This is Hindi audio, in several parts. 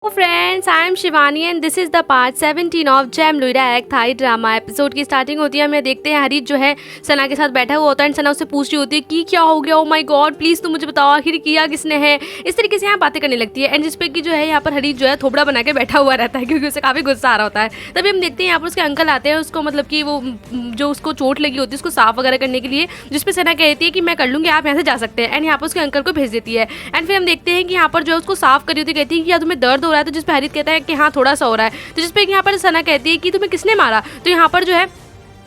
Friends, I am Shivani and this is the part 17 of जैम लुइरा एक थाई ड्रामा। एपिसोड की स्टार्टिंग होती है, हमें देखते हैं हरीश जो है सना के साथ बैठा हुआ होता है। सना उससे पूछ रही होती है कि क्या हो गया, ओ माय गॉड प्लीज तुम मुझे बताओ आखिर किया किसने है। इस तरीके से यहाँ बातें करने लगती है एंड जिसपे कि जो है यहाँ पर हरीश जो है थोबड़ा बना के बैठा हुआ रहता है क्योंकि उसे काफी गुस्सा आ रहा होता है। तभी हम देखते हैं यहाँ पर उसके अंकल आते हैं, उसको मतलब कि वो जो उसको चोट लगी होती है उसको साफ वगैरह करने के लिए, जिसपे सना कहती है कि मैं कर लूंगी, आप यहाँ से जा सकते हैं। एंड यहाँ पर उसके अंकल को भेज देती है एंड फिर हम देखते हैं कि यहाँ पर जो है उसको साफ करी होती कहती है कि या तुम्हें दर्द हो रहा है, तो जिसपे हरीश कहता है कि हाँ थोड़ा सा हो रहा है। तो जिसपे यहाँ पर सना कहती है कि तुम्हें किसने मारा, तो यहाँ पर जो है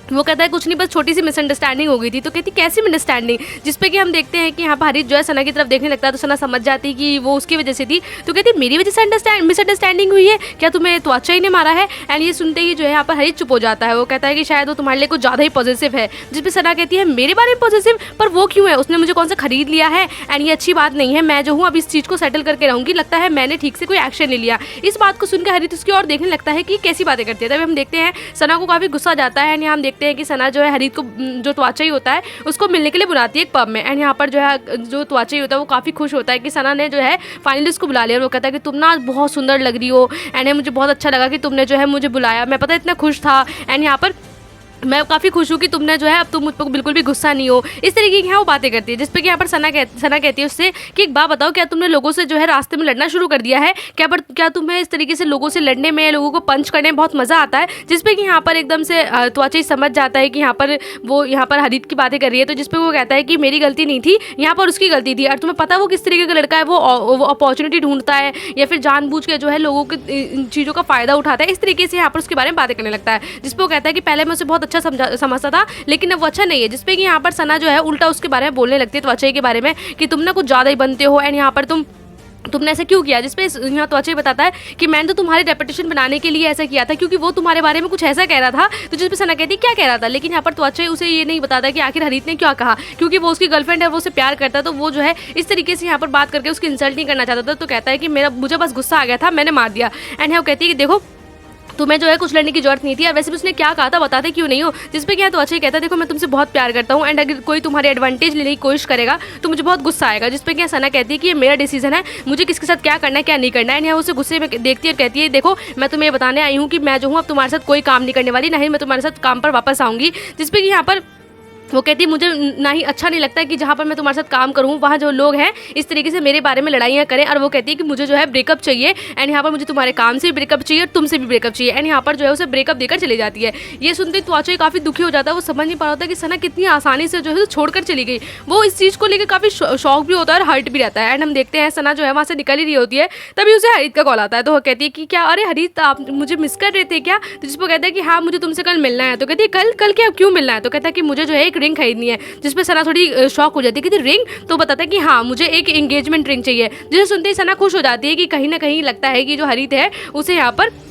वो कहता है कुछ नहीं, बस छोटी सी मिसअंडरस्टैंडिंग हो गई थी। तो कहती कैसी मिसअंडरस्टैंडिंग, जिसपे कि हम देखते हैं कि यहाँ पर हरीश जो है सना की तरफ देखने लगता है। तो सना समझ जाती है कि वो उसकी वजह से थी। तो कहती मेरी वजह से मिसअंडरस्टैंडिंग हुई है क्या, तुम्हें तो अच्छा ही ने मारा है। एंड ये सुनते ही जो है यहाँ पर हरीश चुप हो जाता है। वो कहता है कि शायद वो तुम्हारे लिए कुछ ज़्यादा ही पॉजिटिव है। जिसपे सना कहती है मेरे बारे में पॉजिटिव, पर वो क्यों है, उसने मुझे कौन सा खरीद लिया है एंड ये अच्छी बात नहीं है। मैं जो हूँ अब इस चीज़ को सेटल करके रहूँगी, लगता है मैंने ठीक से कोई एक्शन नहीं लिया। इस बात को सुनकर हरीश उसकी और देखने लगता है कि कैसी बातें करती है। तभी हम देखते हैं सना को काफ़ी गुस्सा जाता है एंड यहाँ हम देखते हैं कि सना जो है हरीश को जो त्वाचा ही होता है उसको मिलने के लिए बुलाती है एक पब में। एंड यहाँ पर जो है जो त्वाचा ही होता है वो काफ़ी खुश होता है कि सना ने जो है फाइनली उसको बुला लिया। और वो कहता है कि तुम ना बहुत सुंदर लग रही हो एंड मुझे बहुत अच्छा लगा कि तुमने जो है मुझे बुलाया, मैं पता इतना खुश था। एंड यहाँ पर मैं काफ़ी खुश हूँ कि तुमने जो है अब तुम मुझ पर बिल्कुल भी गुस्सा नहीं हो। इस तरीके की यहाँ वो बातें करती है। जिस पे कि यहाँ पर सना कहती है उससे कि एक बात बताओ, क्या तुमने लोगों से जो है रास्ते में लड़ना शुरू कर दिया है क्या तुम्हें इस तरीके से लोगों से लड़ने में, लोगों को पंच करने में बहुत मज़ा आता है। जिस पे कि यहाँ पर एकदम से त्वचा समझ जाता है कि यहाँ पर वो यहाँ पर हरीश की बातें कर रही है। तो जिसपे वो कहता है कि मेरी गलती नहीं थी, यहाँ पर उसकी गलती थी। और तुम्हें पता वो किस तरीके का लड़का है, वो अपॉर्चुनिटी ढूंढता है या फिर जानबूझ के जो है लोगों की चीज़ों का फ़ायदा उठाता है। इस तरीके से यहाँ पर उसके बारे में बातें करने लगता है। जिसपे वो कहता है कि पहले मैं उसे बहुत अच्छा समझता था लेकिन अब वो अच्छा नहीं है। जिसपे कि यहाँ पर सना जो है उल्टा उसके बारे में बोलने लगती है त्वचा के बारे में कि तुम ना कुछ ज़्यादा ही बनते हो एंड यहाँ पर तुमने ऐसा क्यों किया। जिसपे यहाँ त्वचा बताता है कि मैंने तो तुम्हारी रेपुटेशन बनाने के लिए ऐसा किया था क्योंकि वो तुम्हारे बारे में कुछ ऐसा कह रहा था। तो जिसपे सना कहती क्या कह रहा था, लेकिन यहाँ पर त्वचा उसे ये नहीं बताता कि आखिर हरीश ने क्या कहा, क्योंकि वो उसकी गर्लफ्रेंड है, वो उसे प्यार करता है। तो वो जो है इस तरीके से यहाँ पर बात करके उसकी इंसल्ट नहीं करना चाहता था। तो कहता है कि मुझे बस गुस्सा आ गया था, मैंने मार दिया। एंड वो कहती है कि देखो तुम्हें जो है कुछ लड़ने की जरूरत नहीं थी, और वैसे भी उसने क्या कहा था बताते क्यों नहीं हो। जिसपे क्या तो अच्छा ही कहता है देखो मैं तुमसे बहुत प्यार करता हूँ एंड अगर कोई तुम्हारे एडवांटेज लेने की कोशिश करेगा तो मुझे बहुत गुस्सा आएगा। जिसपे क्या सना कहती है कि ये मेरा डिसीजन है, मुझे किसके साथ क्या करना है क्या नहीं करना है। एंड यहाँ उसे गुस्से में देखती है और कहती है देखो मैं तुम्हें बताने आई हूँ कि मैं जो हूँ अब तुम्हारे साथ कोई काम नहीं करने वाली, ना ही मैं तुम्हारे साथ काम पर वापस आऊँगी। जिसपे कि यहाँ पर वो कहती है मुझे ना ही अच्छा नहीं लगता है कि जहाँ पर मैं तुम्हारे साथ काम करूँ वहाँ जो लोग हैं इस तरीके से मेरे बारे में लड़ाइयाँ करें। और वो कहती है कि मुझे जो है ब्रेकअप चाहिए एंड यहाँ पर मुझे तुम्हारे काम से भी ब्रेकअप चाहिए और तुमसे भी ब्रेकअप चाहिए। एंड यहाँ पर जो है उसे ब्रेकअप देकर चली जाती है। ये सुनते त्वचा काफ़ी दुखी हो जाता है, वो समझ नहीं पा रहा होता कि सना कितनी आसानी से जो है छोड़कर चली गई। वो इस चीज़ को लेकर काफ़ी शौक भी होता है और हर्ट भी रहता है। एंड हम देखते हैं सना जो है वहाँ से निकल ही रही होती है, तभी उसे हरीश का कॉल आता है। तो वो कहती है कि क्या अरे हरीश आप मुझे मिस कर रहे थे क्या। तो जिसको कहता है कि हाँ मुझे तुमसे कल मिलना है। तो कहती है कल क्या क्यों मिलना है। तो कहता है कि मुझे जो है एक रिंग खरीदनी है। जिसपे सना थोड़ी शॉक हो जाती है कि रिंग, तो बताता है कि हाँ मुझे एक एंगेजमेंट रिंग चाहिए। जिसे सुनते ही सना खुश हो जाती है कि कहीं ना कहीं लगता है कि जो हरीश है उसे यहाँ पर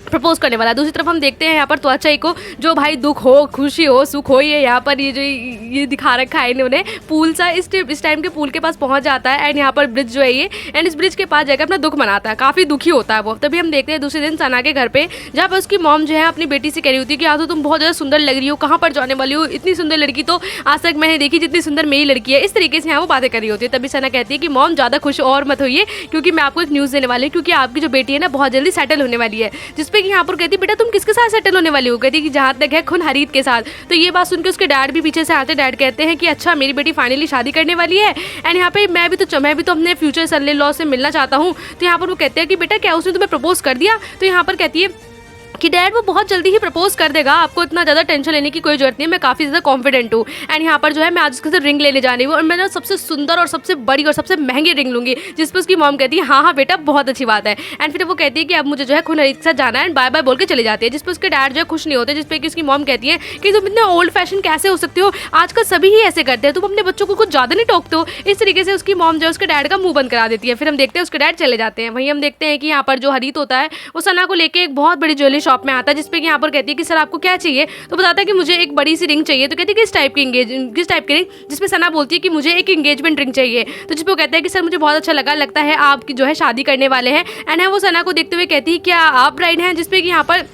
प्रपोज करने वाला। दूसरी तरफ हम देखते हैं यहाँ पर त्वचा को जो भाई दुख हो खुशी हो सुख हो, ये यहाँ पर ये दिखा रखा है इन्होंने पूल सा। इस टाइम के पूल के पास पहुंच जाता है एंड यहाँ पर ब्रिज जो है ये, एंड इस ब्रिज के पास जाकर अपना दुख मनाता है, काफ़ी दुखी होता है वो। तभी हम देखते हैं दूसरे दिन सना के घर पे, जहाँ पर उसकी मॉम जो है अपनी बेटी से कह रही होती है कि आज तो तुम बहुत ज़्यादा सुंदर लग रही हो, कहाँ पर जाने वाली हो, इतनी सुंदर लड़की तो आज तक मैंने देखी जितनी सुंदर मेरी लड़की है। इस तरीके से यहाँ वो बातें कर रही होती है। तभी सना कहती है कि मॉम ज़्यादा खुश और मत होइए क्योंकि मैं आपको एक न्यूज़ देने वाली हूँ, क्योंकि आपकी जो बेटी है ना बहुत जल्दी सेटल होने वाली है। जिसपे कि यहाँ पर कहती बेटा तुम किसके साथ सेटल होने वाली हो। कहती कि जहाँ तक है खुद हरीश के साथ। तो ये बात सुनकर उसके डैड भी पीछे से आते, डैड कहते हैं कि अच्छा मेरी बेटी फाइनली शादी करने वाली है। एंड यहाँ पे मैं भी तो अपने फ्यूचर सन इन लॉ से मिलना चाहता हूँ। तो यहाँ पर वो कहते हैं कि बेटा क्या उसने तुम्हें प्रपोज कर दिया। तो यहाँ पर कहती है कि डैड वो बहुत जल्दी ही प्रपोज कर देगा, आपको इतना ज़्यादा टेंशन लेने की कोई जरूरत नहीं है, मैं काफ़ी ज़्यादा कॉन्फिडेंट हूँ। एंड यहाँ पर जो है मैं आज उसके साथ रिंग लेने जा रही हूँ और मैं ना सबसे सुंदर और सबसे बड़ी और सबसे महंगी रिंग लूँगी। जिस पर उसकी मॉम कहती है हाँ बेटा बहुत अच्छी बात है। एंड फिर वो कहती है कि अब मुझे जो है खुद हरीश के साथ जाना है एंड बाय बाय बोल के चली जाती है। जिस पर उसके डैड जो है खुश नहीं होते। जिस पर कि उसकी मॉम कहती है कि तुम इतने ओल्ड फैशन कैसे हो सकते हो, आजकल सभी ही ऐसे करते हैं, तुम अपने बच्चों को कुछ ज़्यादा नहीं टोकते हो। इस तरीके से उसकी मॉम जो है उसके डैड का मुंह बंद करा देती है। फिर हम देखते हैं उसके डैड चले जाते हैं। वहीं हम देखते हैं कि यहाँ पर जो हरीश होता है वो सना को लेकर एक बहुत बड़ी ज्वेलरी शॉप में आता है। जिसपे यहाँ पर कहती है कि सर आपको क्या चाहिए। तो बताता है कि मुझे एक बड़ी सी रिंग चाहिए। तो कहती है किस टाइप की रिंग। जिसपे सना बोलती है कि मुझे एक एंगेजमेंट रिंग चाहिए। तो जिसपे वो कहता है कि सर मुझे बहुत अच्छा लगता है आप जो है शादी करने वाले हैं। एंड वो सना को देखते हुए कहती है क्या आप ब्राइड हैं। जिसपे कि यहाँ पर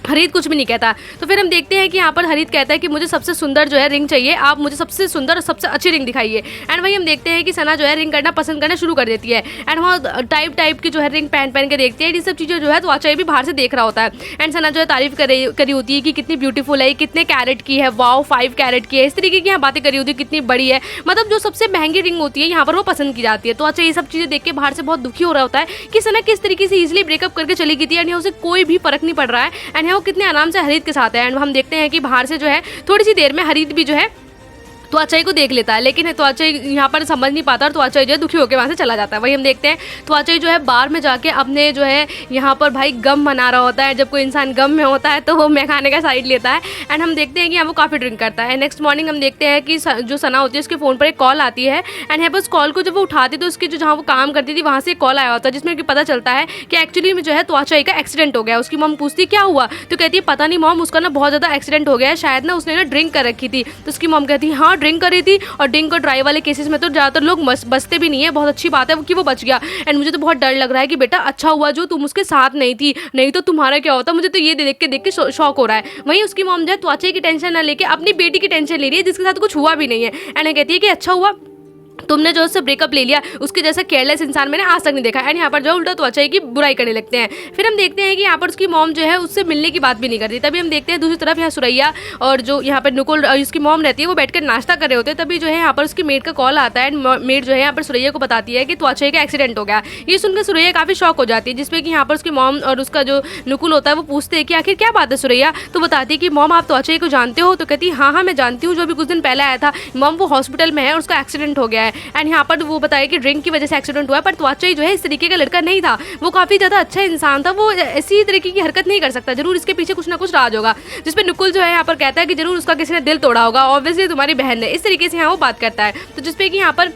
हरीद कुछ भी नहीं कहता। तो फिर हम देखते हैं कि यहाँ पर हरीद कहता है कि मुझे सबसे सुंदर जो है रिंग चाहिए, आप मुझे सबसे सुंदर और सबसे अच्छी रिंग दिखाइए। एंड वही हम देखते हैं कि सना जो है रिंग करना पसंद करना शुरू कर देती है एंड वहाँ टाइप की जो है रिंग पहन के देखती है। ये सब चीज़ें जो है तो त्वचा भी बाहर से देख रहा होता है एंड सना जो है तारीफ करी होती है कि कितनी ब्यूटीफुल है, कितने कैरेट की है, वाओ 5 कैरेट की है, इस तरीके की यहाँ बातें करी होती है, कितनी बड़ी है, मतलब जो सबसे महंगी रिंग होती है यहाँ पर वो पसंद की जाती है। तो अच्छा ये सब चीज़ें देख के बाहर से बहुत दुखी हो रहा होता है कि सना किस तरीके से इजीली ब्रेकअप करके चली गई थी एंड उसे कोई भी फर्क नहीं पड़ रहा है एंड वो कितने आराम से हरीद के साथ है। एंड हम देखते हैं कि बाहर से जो है थोड़ी सी देर में हरीद भी जो है त्वचा को देख लेता है, लेकिन त्वचा यहाँ पर समझ नहीं पाता और त्वचा जो है दुखी होकर वहाँ से चला जाता है। वही हम देखते हैं त्वचा जो है बार में जाके अपने जो है यहाँ पर भाई गम मना रहा होता है। जब कोई इंसान गम में होता है तो वो मैं खाने का साइड लेता है एंड हम देखते हैं कि यहाँ वो काफ़ी ड्रिंक करता है। नेक्स्ट मॉर्निंग हम देखते हैं कि जो सना होती है उसके फ़ोन पर एक कॉल आती है एंड यहाँ पर उस कॉल को जब वो उठाती तो उसकी जो जहाँ वो काम करती थी वहाँ से कॉल आया होता है जिसमें कि पता चलता है कि एक्चुअली में जो है त्वचा का एक्सीडेंट हो गया। उसकी मॉम पूछती क्या हुआ तो कहती है पता नहीं मॉम, उसका ना बहुत ज़्यादा एक्सीडेंट हो गया है, शायद ना उसने ना ड्रिंक कर रखी थी। तो उसकी मॉम कहती है हाँ ड्रिंक करी थी, और ड्रिंक और ड्राइव वाले केसेस में तो ज़्यादातर लोग बचते भी नहीं है, बहुत अच्छी बात है कि वो बच गया। एंड मुझे तो बहुत डर लग रहा है कि बेटा अच्छा हुआ जो तुम उसके साथ नहीं थी, नहीं तो तुम्हारा क्या होता, मुझे तो ये देख के शौक हो रहा है। वहीं उसकी मॉम जो है त्वचा की टेंशन ना लेके अपनी बेटी की टेंशन ले रही है जिसके साथ कुछ हुआ भी नहीं है एंड कहती है कि अच्छा हुआ तुमने जो उससे ब्रेकअप ले लिया, उसके जैसा केयरलेस इंसान मैंने आज तक नहीं देखा। एंड यहाँ पर जो उल्टा त्वचा की बुराई करने लगते हैं। फिर हम देखते हैं कि यहाँ पर उसकी मॉम जो है उससे मिलने की बात भी नहीं करती। तभी हम देखते हैं दूसरी तरफ यहाँ सुरैया और जो यहाँ पर नुकुल उसकी मॉम रहती है वो बैठकर नाश्ता कर रहे होते हैं। तभी जो है यहाँ पर उसकी मेड का कॉल आता है एंड मेड जो है यहाँ पर सुरैया को बताती है कि त्वचा का एक्सीडेंट हो गया। ये सुनकर सुरैया काफ़ी शॉक हो जाती है, जिसपे कि यहाँ पर उसकी मॉम और उसका जो नुकुल होता है वो पूछते हैं कि आखिर क्या बात है सुरैया। तो बताती है कि मॉम आप त्वचा को जानते हो। तो कहती है हाँ मैं जानती हूँ, जो अभी कुछ दिन पहले आया था मॉम वो हॉस्पिटल में है और उसका एक्सीडेंट हो गया है। एंड यहाँ पर वो बताया कि ड्रिंक की वजह से एक्सीडेंट हुआ है, पर त्वचा जो है इस तरीके का लड़का नहीं था, वो काफ़ी ज़्यादा अच्छा इंसान था, वो ऐसी तरीके की हरकत नहीं कर सकता, जरूर इसके पीछे कुछ ना कुछ राज होगा। जिसपे नुकुल जो है यहाँ पर कहता है कि जरूर उसका किसी ने दिल तोड़ा होगा, ऑब्वियसली तुम्हारी बहन है, इस तरीके से यहाँ वो बात करता है। तो जिसपे कि यहाँ पर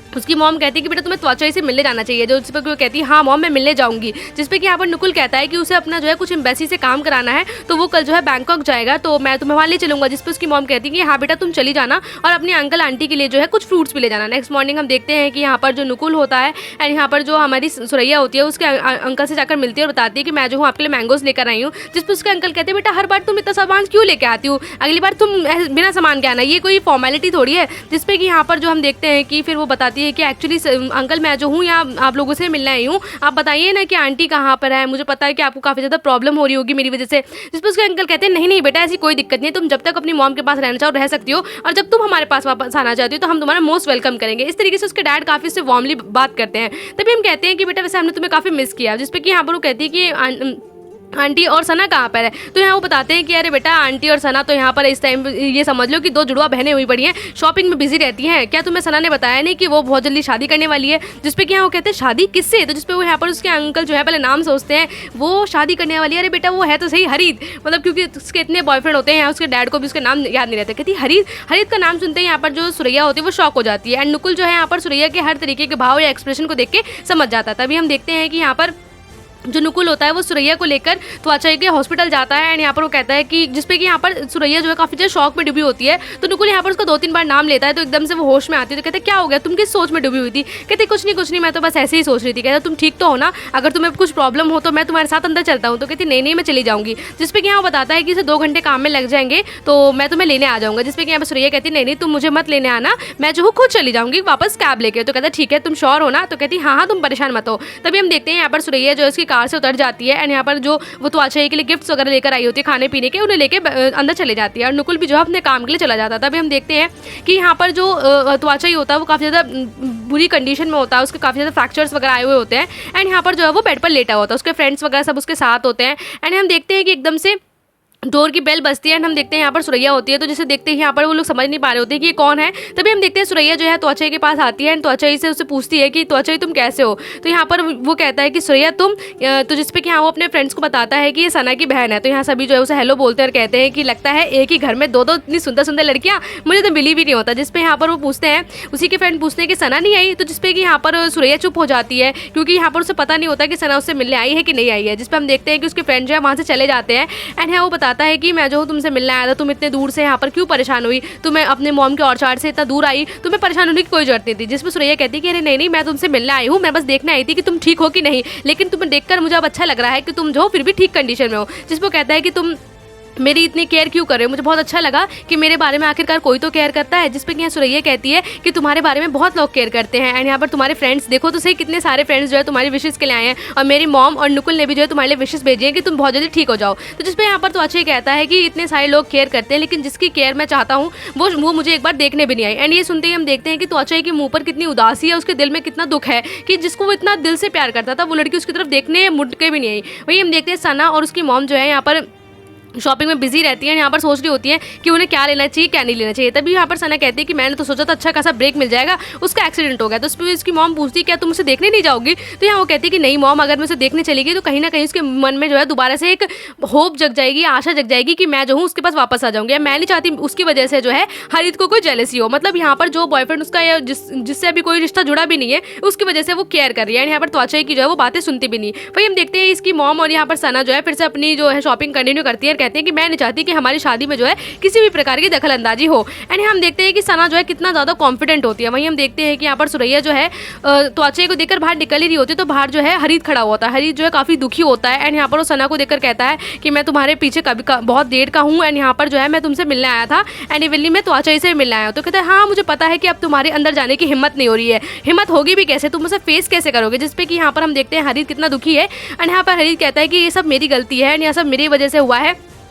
उसकी मॉम कहती है कि बेटा तुम्हें त्वचा से मिलने जाना चाहिए, जो जिस पर वो कहती है हाँ मॉम मैं मिलने जाऊंगी। जिसपे कि यहाँ पर नुकुल कहता है कि उसे अपना जो है कुछ एम्बेसी से काम कराना है, तो वो कल जो है बैंकॉक जाएगा, तो मैं तुम्हें वहाँ ले चलूंगा। जिसपे उसकी मॉम कहती है कि हाँ बेटा तुम चली जाना और अपने अंकल आंटी के लिए जो है कुछ फ्रूट्स भी ले जाना। नेक्स्ट मॉर्निंग हम देखते हैं कि यहाँ पर जो नुकुल होता है एंड यहाँ पर जो हमारी सुरैया होती है उसके अंकल से जाकर मिलती है और बताती है कि मैं जो हूँ आपके लिए मैंगोज लेकर आई हूँ। जिसपे उसके अंकल कहते हैं बेटा हर बार तुम इतना सामान क्यों लेके आती हो, अगली बार तुम बिना सामान के आना, ये कोई फॉर्मेलिटी थोड़ी है। जिसपे कि यहाँ पर जो हम देखते हैं कि फिर वो बताती है कि एक्चुअली अंकल मैं जो हूँ यहाँ आप लोगों से मिलने आई हूँ, आप बताइए ना कि आंटी कहाँ पर है, मुझे पता है कि आपको काफ़ी ज़्यादा प्रॉब्लम हो रही होगी मेरी वजह से। जिस पर उसके अंकल कहते हैं नहीं बेटा ऐसी कोई दिक्कत नहीं है, तुम जब तक अपनी मॉम के पास रहना चाहो रह सकती हो, और जब तुम हमारे पास वापस आना चाहती हो तो हम तुम्हारा मोस्ट वेलकम करेंगे। इस तरीके से उसके डैड काफ़ी उससे वार्मली बात करते हैं। तभी हम कहते हैं कि बेटा वैसे हमने तुम्हें काफ़ी मिस किया। जिसपे कि यहाँ पर वो कहती है कि आंटी और सना कहाँ पर है। तो यहाँ वो बताते हैं कि अरे बेटा आंटी और सना तो यहाँ पर इस टाइम ये समझ लो कि दो जुड़वा बहनें हुई पड़ी हैं, शॉपिंग में बिजी रहती हैं। क्या तुम्हें सना ने बताया नहीं कि वो बहुत जल्दी शादी करने वाली है। जिसपे कि यहाँ वो कहते हैं शादी किससे। तो जिसपे वो यहाँ पर उसके अंकल जो है पहले नाम सोचते हैं, वो शादी करने वाली है। अरे बेटा वो है तो सही हरीद, मतलब क्योंकि उसके इतने बॉयफ्रेंड होते हैं, उसके डैड को भी उसके नाम याद नहीं रहते। कहती हरीद, हरीद का नाम सुनते हैं यहाँ पर जो सुरैया होती है वो शॉक हो जाती है एंड नुकुल जो है यहाँ पर सुरैया के हर तरीके के भाव या एक्सप्रेशन को देख के समझ जाता है। तभी हम देखते हैं कि यहाँ पर जो नुकुल होता है वो सुरैया को लेकर त्वचा के हॉस्पिटल जाता है एंड यहाँ पर वो कहता है कि जिसपे कि यहाँ पर सुरैया जो है काफ़ी ज़्यादा शॉक में डूबी होती है। तो नुकुल यहाँ पर उसका 2-3 बार नाम लेता है तो एकदम से वो होश में आती है। तो कहते क्या हो गया, तुम किस सोच में डूबी हुई थी। कहते कुछ नहीं मैं तो बस ऐसे ही सोच रही थी। कहते तुम ठीक तो हो ना, अगर तुम्हें कुछ प्रॉब्लम हो तो मैं तुम्हारे साथ अंदर चलता हूँ। तो कहती नहीं मैं चली जाऊँगी। जिसपे कि यहाँ बताता है कि इसे 2 घंटे काम में लग जाएंगे तो मैं तुम्हें लेने आ जाऊँगा। जिसपे कि यहाँ पर सुरैया कहती नहीं तुम मुझे मत लेने आना, मैं जो हूँ खुद चली जाऊँगी वापस कैब लेके। तो कहता ठीक है तुम श्योर हो ना। तो कहती हाँ तुम परेशान मत हो। तभी हम देखते हैं यहाँ पर सुरैया जो उसकी कार से उतर जाती है एंड यहाँ पर जो वो त्वचा के लिए गिफ्ट्स वगैरह लेकर आई होती है खाने पीने के, उन्हें लेके अंदर चले जाती है और नुकुल भी जो है अपने काम के लिए चला जाता है। तभी हम देखते हैं कि यहाँ पर जो त्वचा होता है वो काफ़ी ज़्यादा बुरी कंडीशन में होता है, उसके काफ़ी ज़्यादा फ्रैक्चर्स वगैरह आए हुए होते हैं एंड यहाँ पर जो है वो बेड पर लेटा होता है, उसके फ्रेंड्स वगैरह सब उसके साथ होते हैं एंड हम देखते हैं कि एकदम से डोर की बेल बजती है एंड हम देखते हैं यहाँ पर सुरैया होती है। तो जिसे देखते हैं यहाँ पर वो लोग समझ नहीं पा रहे होते हैं कि ये कौन है। तभी हम देखते हैं सुरैया जो है त्वचा के पास आती है एंड त्वचा से उससे पूछती है कि त्वचा तुम कैसे हो। तो यहाँ पर वो कहता है कि सुरैया तुम, तो जिसपे कि हाँ वो अपने फ्रेंड्स को बताता है कि ये सना की बहन है। तो यहाँ सभी जो है उसे हेलो बोलते हैं और कहते हैं कि लगता है एक ही घर में दो इतनी सुंदर सुंदर लड़कियाँ, मुझे तो बिलीव ही नहीं होता। जिसपे यहाँ पर वो पूछते हैं, उसी के फ्रेंड पूछते हैं कि सना नहीं आई। तो जिसपे कि यहाँ पर सुरैया चुप हो जाती है क्योंकि यहाँ पर उसे पता नहीं होता कि सना उससे मिलने आई है कि नहीं आई है। जिसपे हम देखते हैं कि उसके फ्रेंड जो है वहाँ से चले जाते हैं एंड यहाँ वो बताते बताता है कि मैं जो हूँ तुमसे मिलने आया था, तुम इतने दूर से यहाँ पर क्यों परेशान हुई, तुम्हें अपने मॉम के ऑर्चार्ड से इतना दूर आई, तुम्हें परेशान होने की कोई जरूरत नहीं थी। जिस पर सुरैया कहती है कि अरे नहीं, मैं तुमसे मिलने आई हूँ, मैं बस देखने आई थी कि तुम ठीक हो कि नहीं, लेकिन तुम्हें देखकर मुझे अब अच्छा लग रहा है कि तुम जो फिर भी ठीक कंडीशन में हो। जिस पर कहता है कि तुम मेरी इतनी केयर क्यों कर रहे हो, मुझे बहुत अच्छा लगा कि मेरे बारे में आखिरकार कोई तो केयर करता है। जिस पे कि यहाँ सुरैया कहती है कि तुम्हारे बारे में बहुत लोग केयर करते हैं, एंड यहाँ पर तुम्हारे फ्रेंड्स देखो तो सही, कितने सारे फ्रेंड्स जो है तुम्हारी विशेष के लिए आए हैं, और मेरी मॉम और नुकुल ने भी जो है तुम्हारे लिए विशेष भेजी है कि तुम बहुत जल्दी ठीक हो जाओ। तो जिस पे यहाँ पर तो अच्छे कहता है कि इतने सारे लोग केयर करते हैं, लेकिन जिसकी केयर मैं चाहता हूँ वो मुझे एक बार देखने भी नहीं आई। एंड ये सुनते ही हम देखते हैं कि तो अच्छे के मुँह पर कितनी उदासी है, उसके दिल में कितना दुख है कि जिसको वो इतना दिल से प्यार करता था वो लड़की उसकी तरफ देखने मुड़ के भी नहीं आई। वही हम देखते हैं सना और उसकी मॉम जो है यहाँ पर शॉपिंग में बिजी रहती है, यहाँ पर सोच रही होती है कि उन्हें क्या लेना चाहिए क्या नहीं लेना चाहिए। तभी यहाँ पर सना कहती है कि मैंने तो सोचा था अच्छा खासा ब्रेक मिल जाएगा, उसका एक्सीडेंट हो गया। तो उस पर इसकी मॉम पूछती है क्या तुम उसे देखने नहीं जाओगी, तो यहाँ वो कहती है कि नहीं मॉम, अगर मैं उसे देखने चली गई तो कहीं ना कहीं उसके मन में जो है दोबारा से एक होप जग जाएगी, आशा जग जाएगी कि मैं जो हूँ उसके पास वापस आ जाऊँगी। मैं नहीं चाहती उसकी वजह से जो है हरित को कोई जेलसी हो, मतलब यहाँ पर जो बॉयफ्रेंड उसका या जिससे अभी कोई रिश्ता जुड़ा भी नहीं है उसकी वजह से वो केयर कर रही है। यहाँ पर त्वचा की जो है वो बातें सुनती भी नहीं। वही हम देखते हैं इसकी मॉम और यहाँ पर सना जो है फिर से अपनी जो है शॉपिंग कंटिन्यू करती है और कहते हैं कि मैं नहीं चाहती कि हमारी शादी में जो है किसी भी प्रकार की दखल अंदाजी हो। एंड हम देखते हैं कि सना जो है कितना ज़्यादा कॉन्फिडेंट होती है। वहीं हम देखते हैं कि यहाँ पर सुरैया जो है त्वचा को देखकर बाहर निकल ही रही होती है, तो बाहर जो है हरित खड़ा होता है। हरित जो है काफ़ी दुखी होता है, एंड यहाँ पर वो सना को देखकर कहता है कि मैं तुम्हारे पीछे बहुत देर का हूँ, एंड यहाँ पर जो है मैं तुमसे मिलने आया था, एंड इवनली मैं त्वचा से मिलने आया हूँ। तो कहता है हाँ मुझे पता है कि अब तुम्हारे अंदर जाने की हिम्मत नहीं हो रही है, हिम्मत होगी भी कैसे, तुम उसे फेस कैसे करोगे। जिसपे कि यहाँ पर हम देखते हैं हरित कितना दुखी है, एंड यहाँ पर हरित कहता है कि ये सब मेरी गलती है, एंड यह सब मेरी वजह से हुआ है,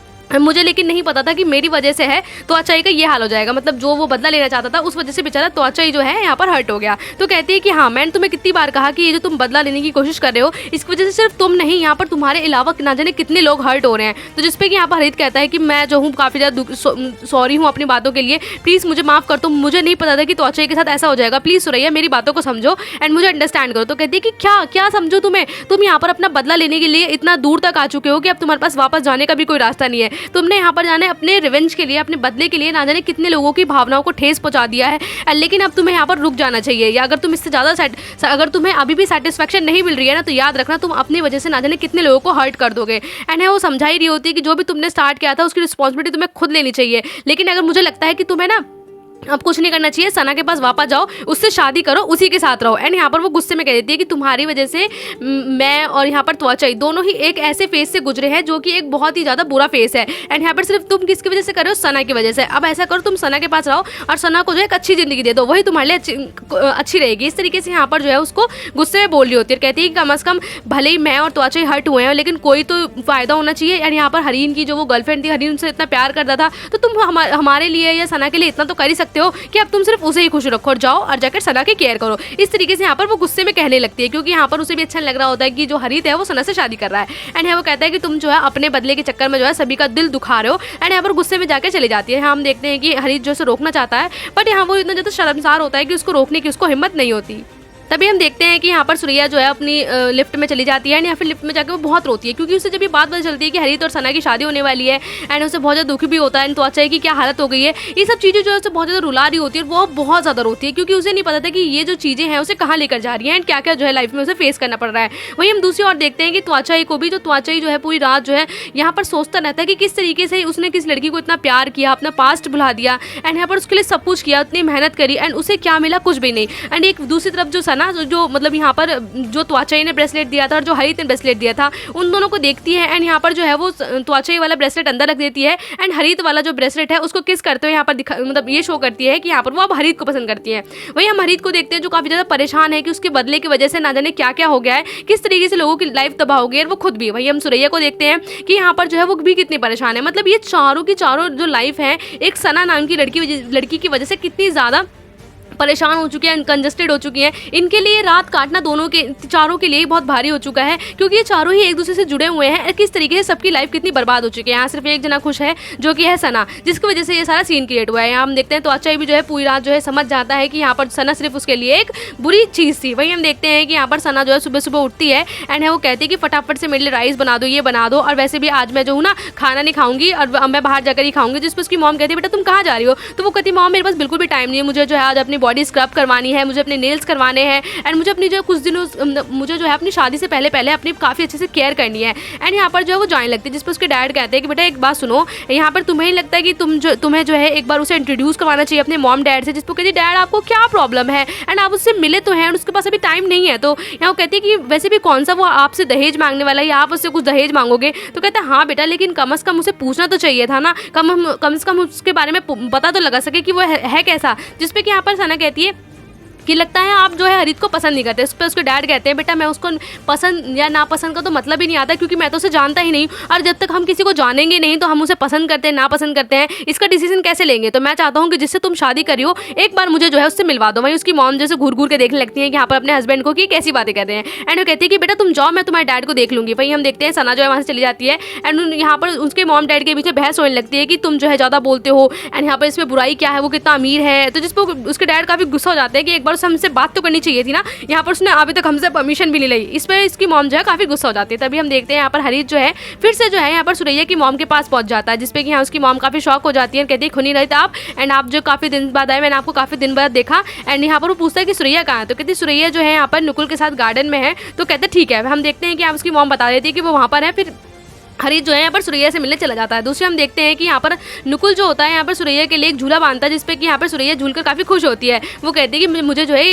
मुझे लेकिन नहीं पता था कि मेरी वजह से है तो त्वचा का ये हाल हो जाएगा। मतलब जो वो बदला लेना चाहता था उस वजह से बेचारा त्वचा जो है यहाँ पर हर्ट हो गया। तो कहती है कि हाँ मैंने तुम्हें कितनी बार कहा कि ये जो तुम बदला लेने की कोशिश कर रहे हो इसकी वजह से सिर्फ तुम नहीं, यहाँ पर तुम्हारे अलावा ना जाने कितने लोग हर्ट हो रहे हैं। तो जिसपे कि यहाँ पर हरित कहता है कि मैं जो हूँ काफ़ी ज़्यादा सॉरी हूँ अपनी बातों के लिए, प्लीज़ मुझे माफ़ कर दो, मुझे नहीं पता था कि त्वचा के साथ ऐसा हो जाएगा, प्लीज़ सुरैया मेरी बातों को समझो एंड मुझे अंडरस्टैंड करो। तो कहती है कि क्या क्या समझो तुम्हें, तुम यहाँ पर अपना बदला लेने के लिए इतना दूर तक आ चुके हो कि अब तुम्हारे पास वापस जाने का भी कोई रास्ता नहीं है। तुमने यहाँ पर अपने रिवेंज के लिए, अपने बदले के लिए ना जाने कितने लोगों की भावनाओं को ठेस पहुंचा दिया है, लेकिन अब तुम्हें यहाँ पर रुक जाना चाहिए। या अगर तुम इससे ज़्यादा अगर तुम्हें अभी भी सेटिस्फैक्शन नहीं मिल रही है ना, तो याद रखना तुम अपनी वजह से ना जाने कितने लोगों को हर्ट कर दोगे। एंड है वो समझा ही रही होती है कि जो भी तुमने स्टार्ट किया था उसकी रिस्पॉन्सिबिलिटी तुम्हें खुद लेनी चाहिए, लेकिन अगर मुझे लगता है कि तुम्हें ना अब कुछ नहीं करना चाहिए, सना के पास वापस जाओ, उससे शादी करो, उसी के साथ रहो। एंड यहाँ पर वो गुस्से में कह देती है कि तुम्हारी वजह से मैं और यहाँ पर त्वचा दोनों ही एक ऐसे फेस से गुजरे हैं जो कि एक बहुत ही ज़्यादा बुरा फेस है। एंड यहाँ पर सिर्फ तुम किसकी वजह से कर रहे हो, सना की वजह से। अब ऐसा करो तुम सना के पास रहो और सना को जो है एक अच्छी ज़िंदगी दे दो, वही तुम्हारे लिए अच्छी रहेगी। इस तरीके से यहाँ पर जो है उसको गुस्से में बोल रही होती है, कहती है कि कम अज़ कम भले ही मैं और त्वचा हर्ट हुए हैं लेकिन कोई तो फ़ायदा होना चाहिए। एंड यहाँ पर हरीन की जो वो गर्लफ्रेंड थी, हरीन उनसे इतना प्यार करता था, तो तुम हमारे लिए या सना के लिए इतना तो कर ही सकते हो कि अब तुम सिर्फ उसे ही खुश रखो और जाओ और जाकर सना की केयर करो। इस तरीके से यहाँ पर वो गुस्से में कहने लगती है, क्योंकि यहाँ पर उसे भी अच्छा लग रहा होता है कि जो हरित है वो सना से शादी कर रहा है। एंड यहाँ वो कहता है कि तुम जो है अपने बदले के चक्कर में जो है सभी का दिल दुखा रहे हो। एंड यहाँ पर गुस्से में जाकर चली जाती है। हम देखते हैं कि हरित जो है रोकना चाहता है, बट यहाँ वो इतना ज़्यादा शर्मसार होता है कि उसको रोकने की उसको हिम्मत नहीं होती। तभी हम देखते हैं कि यहाँ पर सुरैया जो है अपनी लिफ्ट में चली जाती है, या फिर लिफ्ट में जाकर वो बहुत रोती है, क्योंकि उसे जब ये बात पता चलती है कि हरित और सना की शादी होने वाली है, एंड उसे बहुत ज़्यादा दुखी भी होता है, तो अच्छा है कि क्या हालत हो गई है। ये सब चीज़ें जो है उसे बहुत ज़्यादा रुला रही होती है, और वो बहुत ज़्यादा रोती है, क्योंकि उसे नहीं पता था कि ये जो चीज़ें हैं उसे कहाँ लेकर जा रही हैं एंड क्या क्या जो है लाइफ में उसे फेस करना पड़ रहा है। वहीं हम दूसरी ओर देखते हैं कि त्वचा को भी, जो त्वचा जो है पूरी रात जो है यहाँ पर सोचता रहता है कि किस तरीके से उसने किस लड़की को इतना प्यार किया, अपना पास्ट भुला दिया, एंड यहाँ पर उसके लिए सब कुछ किया, उतनी मेहनत करी, एंड उसे क्या मिला, कुछ भी नहीं। एंड एक दूसरी तरफ जो सना जो मतलब यहाँ पर जो त्वचा ने ब्रेसलेट दिया था और जो हरित ने ब्रेसलेट दिया था, उन दोनों को देखती है, एंड यहाँ पर जो है वो त्वचा वाला ब्रेसलेट अंदर रख देती है, एंड हरित वाला जो ब्रेसलेट है उसको किस करते हुए यहाँ पर मतलब ये शो करती है कि यहाँ पर वो अब हरित को पसंद करती है। वही हम हरित को देखते हैं जो काफ़ी ज़्यादा परेशान है कि उसके बदले की वजह से ना जाने क्या क्या हो गया है, किस तरीके से लोगों की लाइफ तबाह हो गई है, और वो खुद भी। वही हम सुरैया को देखते हैं कि यहाँ पर जो है वो भी कितनी परेशान है। मतलब ये चारों की चारों जो लाइफ है एक सना नाम की लड़की की वजह से कितनी ज़्यादा परेशान हो चुकी हैं, कंजस्टेड हो चुकी हैं। इनके लिए रात काटना दोनों के चारों के लिए बहुत भारी हो चुका है, क्योंकि ये चारों ही एक दूसरे से जुड़े हुए हैं। किस तरीके से सबकी लाइफ कितनी बर्बाद हो चुकी है। यहाँ सिर्फ एक जना खुश है जो कि है सना, जिसकी वजह से ये सारा सीन क्रिएट हुआ है। यहाँ हम देखते हैं तो अच्छा भी जो है पूरी रात जो है समझ जाता है कि यहाँ पर सना सिर्फ उसके लिए एक बुरी चीज़ थी। वहीं हम देखते हैं कि यहाँ पर सना जो है सुबह सुबह उठती है, एंड है वो कहती है कि फटाफट से मेरे लिए राइस बना दो, ये बना दो, और वैसे भी आज मैं जो हूँ ना खाना नहीं खाऊंगी और मैं बाहर जाकर ही खाऊंगी। जिस पर उसकी मॉम कहती है बेटा तुम कहाँ जा रही हो, तो वो कहती है मॉम मेरे पास बिल्कुल भी टाइम नहीं है, मुझे जो है आज अपनी बॉडी स्क्रब करवानी है, मुझे अपने नेल्स करवाने हैं एंड मुझे अपनी जो कुछ दिनों मुझे जो है अपनी शादी से पहले अपनी काफ़ी अच्छे से केयर करनी है। एंड यहाँ पर जो है वो जाने लगती है, जिस पर उसके डैड कहते हैं कि बेटा एक बात सुनो, यहाँ पर तुम्हें नहीं लगता है कि तुम्हें जो है एक बार उसे इंट्रोड्यूस करवाना चाहिए अपने मॉम डैड से, जिस पर कहती डैड आपको क्या प्रॉब्लम है एंड आप उससे मिले तो हैं, उसके पास अभी टाइम नहीं है। तो यहाँ वो कहती है कि वैसे भी कौन सा वो आपसे दहेज मांगने वाला है या आप उससे कुछ दहेज मांगोगे। तो कहता है हाँ बेटा, लेकिन कम से कम उसे पूछना तो चाहिए था ना, कम से कम उसके बारे में पता तो लगा सके कि वो है कैसा। जिसपे कि यहाँ पर सना कहती है कि लगता है आप जो है हरित को पसंद नहीं करते। उस पर उसके डैड कहते हैं बेटा मैं उसको पसंद या नापसंद का तो मतलब ही नहीं आता, क्योंकि मैं तो उसे जानता ही नहीं, और जब तक हम किसी को जानेंगे नहीं तो हम उसे पसंद करते हैं नापसंद करते हैं इसका डिसीजन कैसे लेंगे। तो मैं चाहता हूँ कि जिससे तुम शादी करी हो एक बार मुझे जो है उससे मिलवा दो। वहीं उसकी मॉम जैसे घूर घूर के देखने लगती है कि यहाँ पर अपने हस्बैंड को कि कैसी बातें कहते हैं। एंड वो कहती है कि बेटा तुम जाओ, मैं तुम्हारे डैड को देख लूँगी। वहीं हम देखते हैं सना जो है वहाँ से चली जाती है एंड यहाँ पर उसके मॉम डैड के बीच में बहस होने लगती है कि तुम जो है ज़्यादा बोलते हो एंड यहाँ पर इसमें बुराई क्या है, वो कितना अमीर है। तो जिस पर उसके डैड काफ़ी गुस्सा हो जाते हैं कि एक बार उससे हमसे बात तो करनी चाहिए थी ना, यहाँ पर उसने अभी तक हमसे परमिशन भी नहीं ली। इस पर इसकी मॉम जो है काफी गुस्सा हो जाती है। तभी हम देखते हैं यहाँ पर हरीश जो है फिर से जो है यहाँ पर सुरैया की मॉम के पास पहुंच जाता है, जिसपे कि यहाँ उसकी मॉम काफी शॉक हो जाती है, कहती है खुनी रही आप एंड आप जो काफी दिन बाद आए, मैंने आपको काफी दिन बाद देखा। एंड यहाँ पर वो पूछता है कि सुरैया कहाँ है। तो कहती है सुरैया जो है यहाँ पर नुकुल के साथ गार्डन में है। तो कहते ठीक है। हम देखते हैं कि आप उसकी मॉम बता देती है कि वो वहाँ पर है। फिर हरीश जो है यहाँ पर सुरैया से मिलने चला जाता है। दूसरे हम देखते हैं कि यहाँ पर नुकुल जो होता है यहाँ पर सुरैया के लिए एक झूला बांधता है, जिसपे कि यहाँ पर सुरैया झूलकर काफ़ी खुश होती है। वो कहती है कि मुझे जो है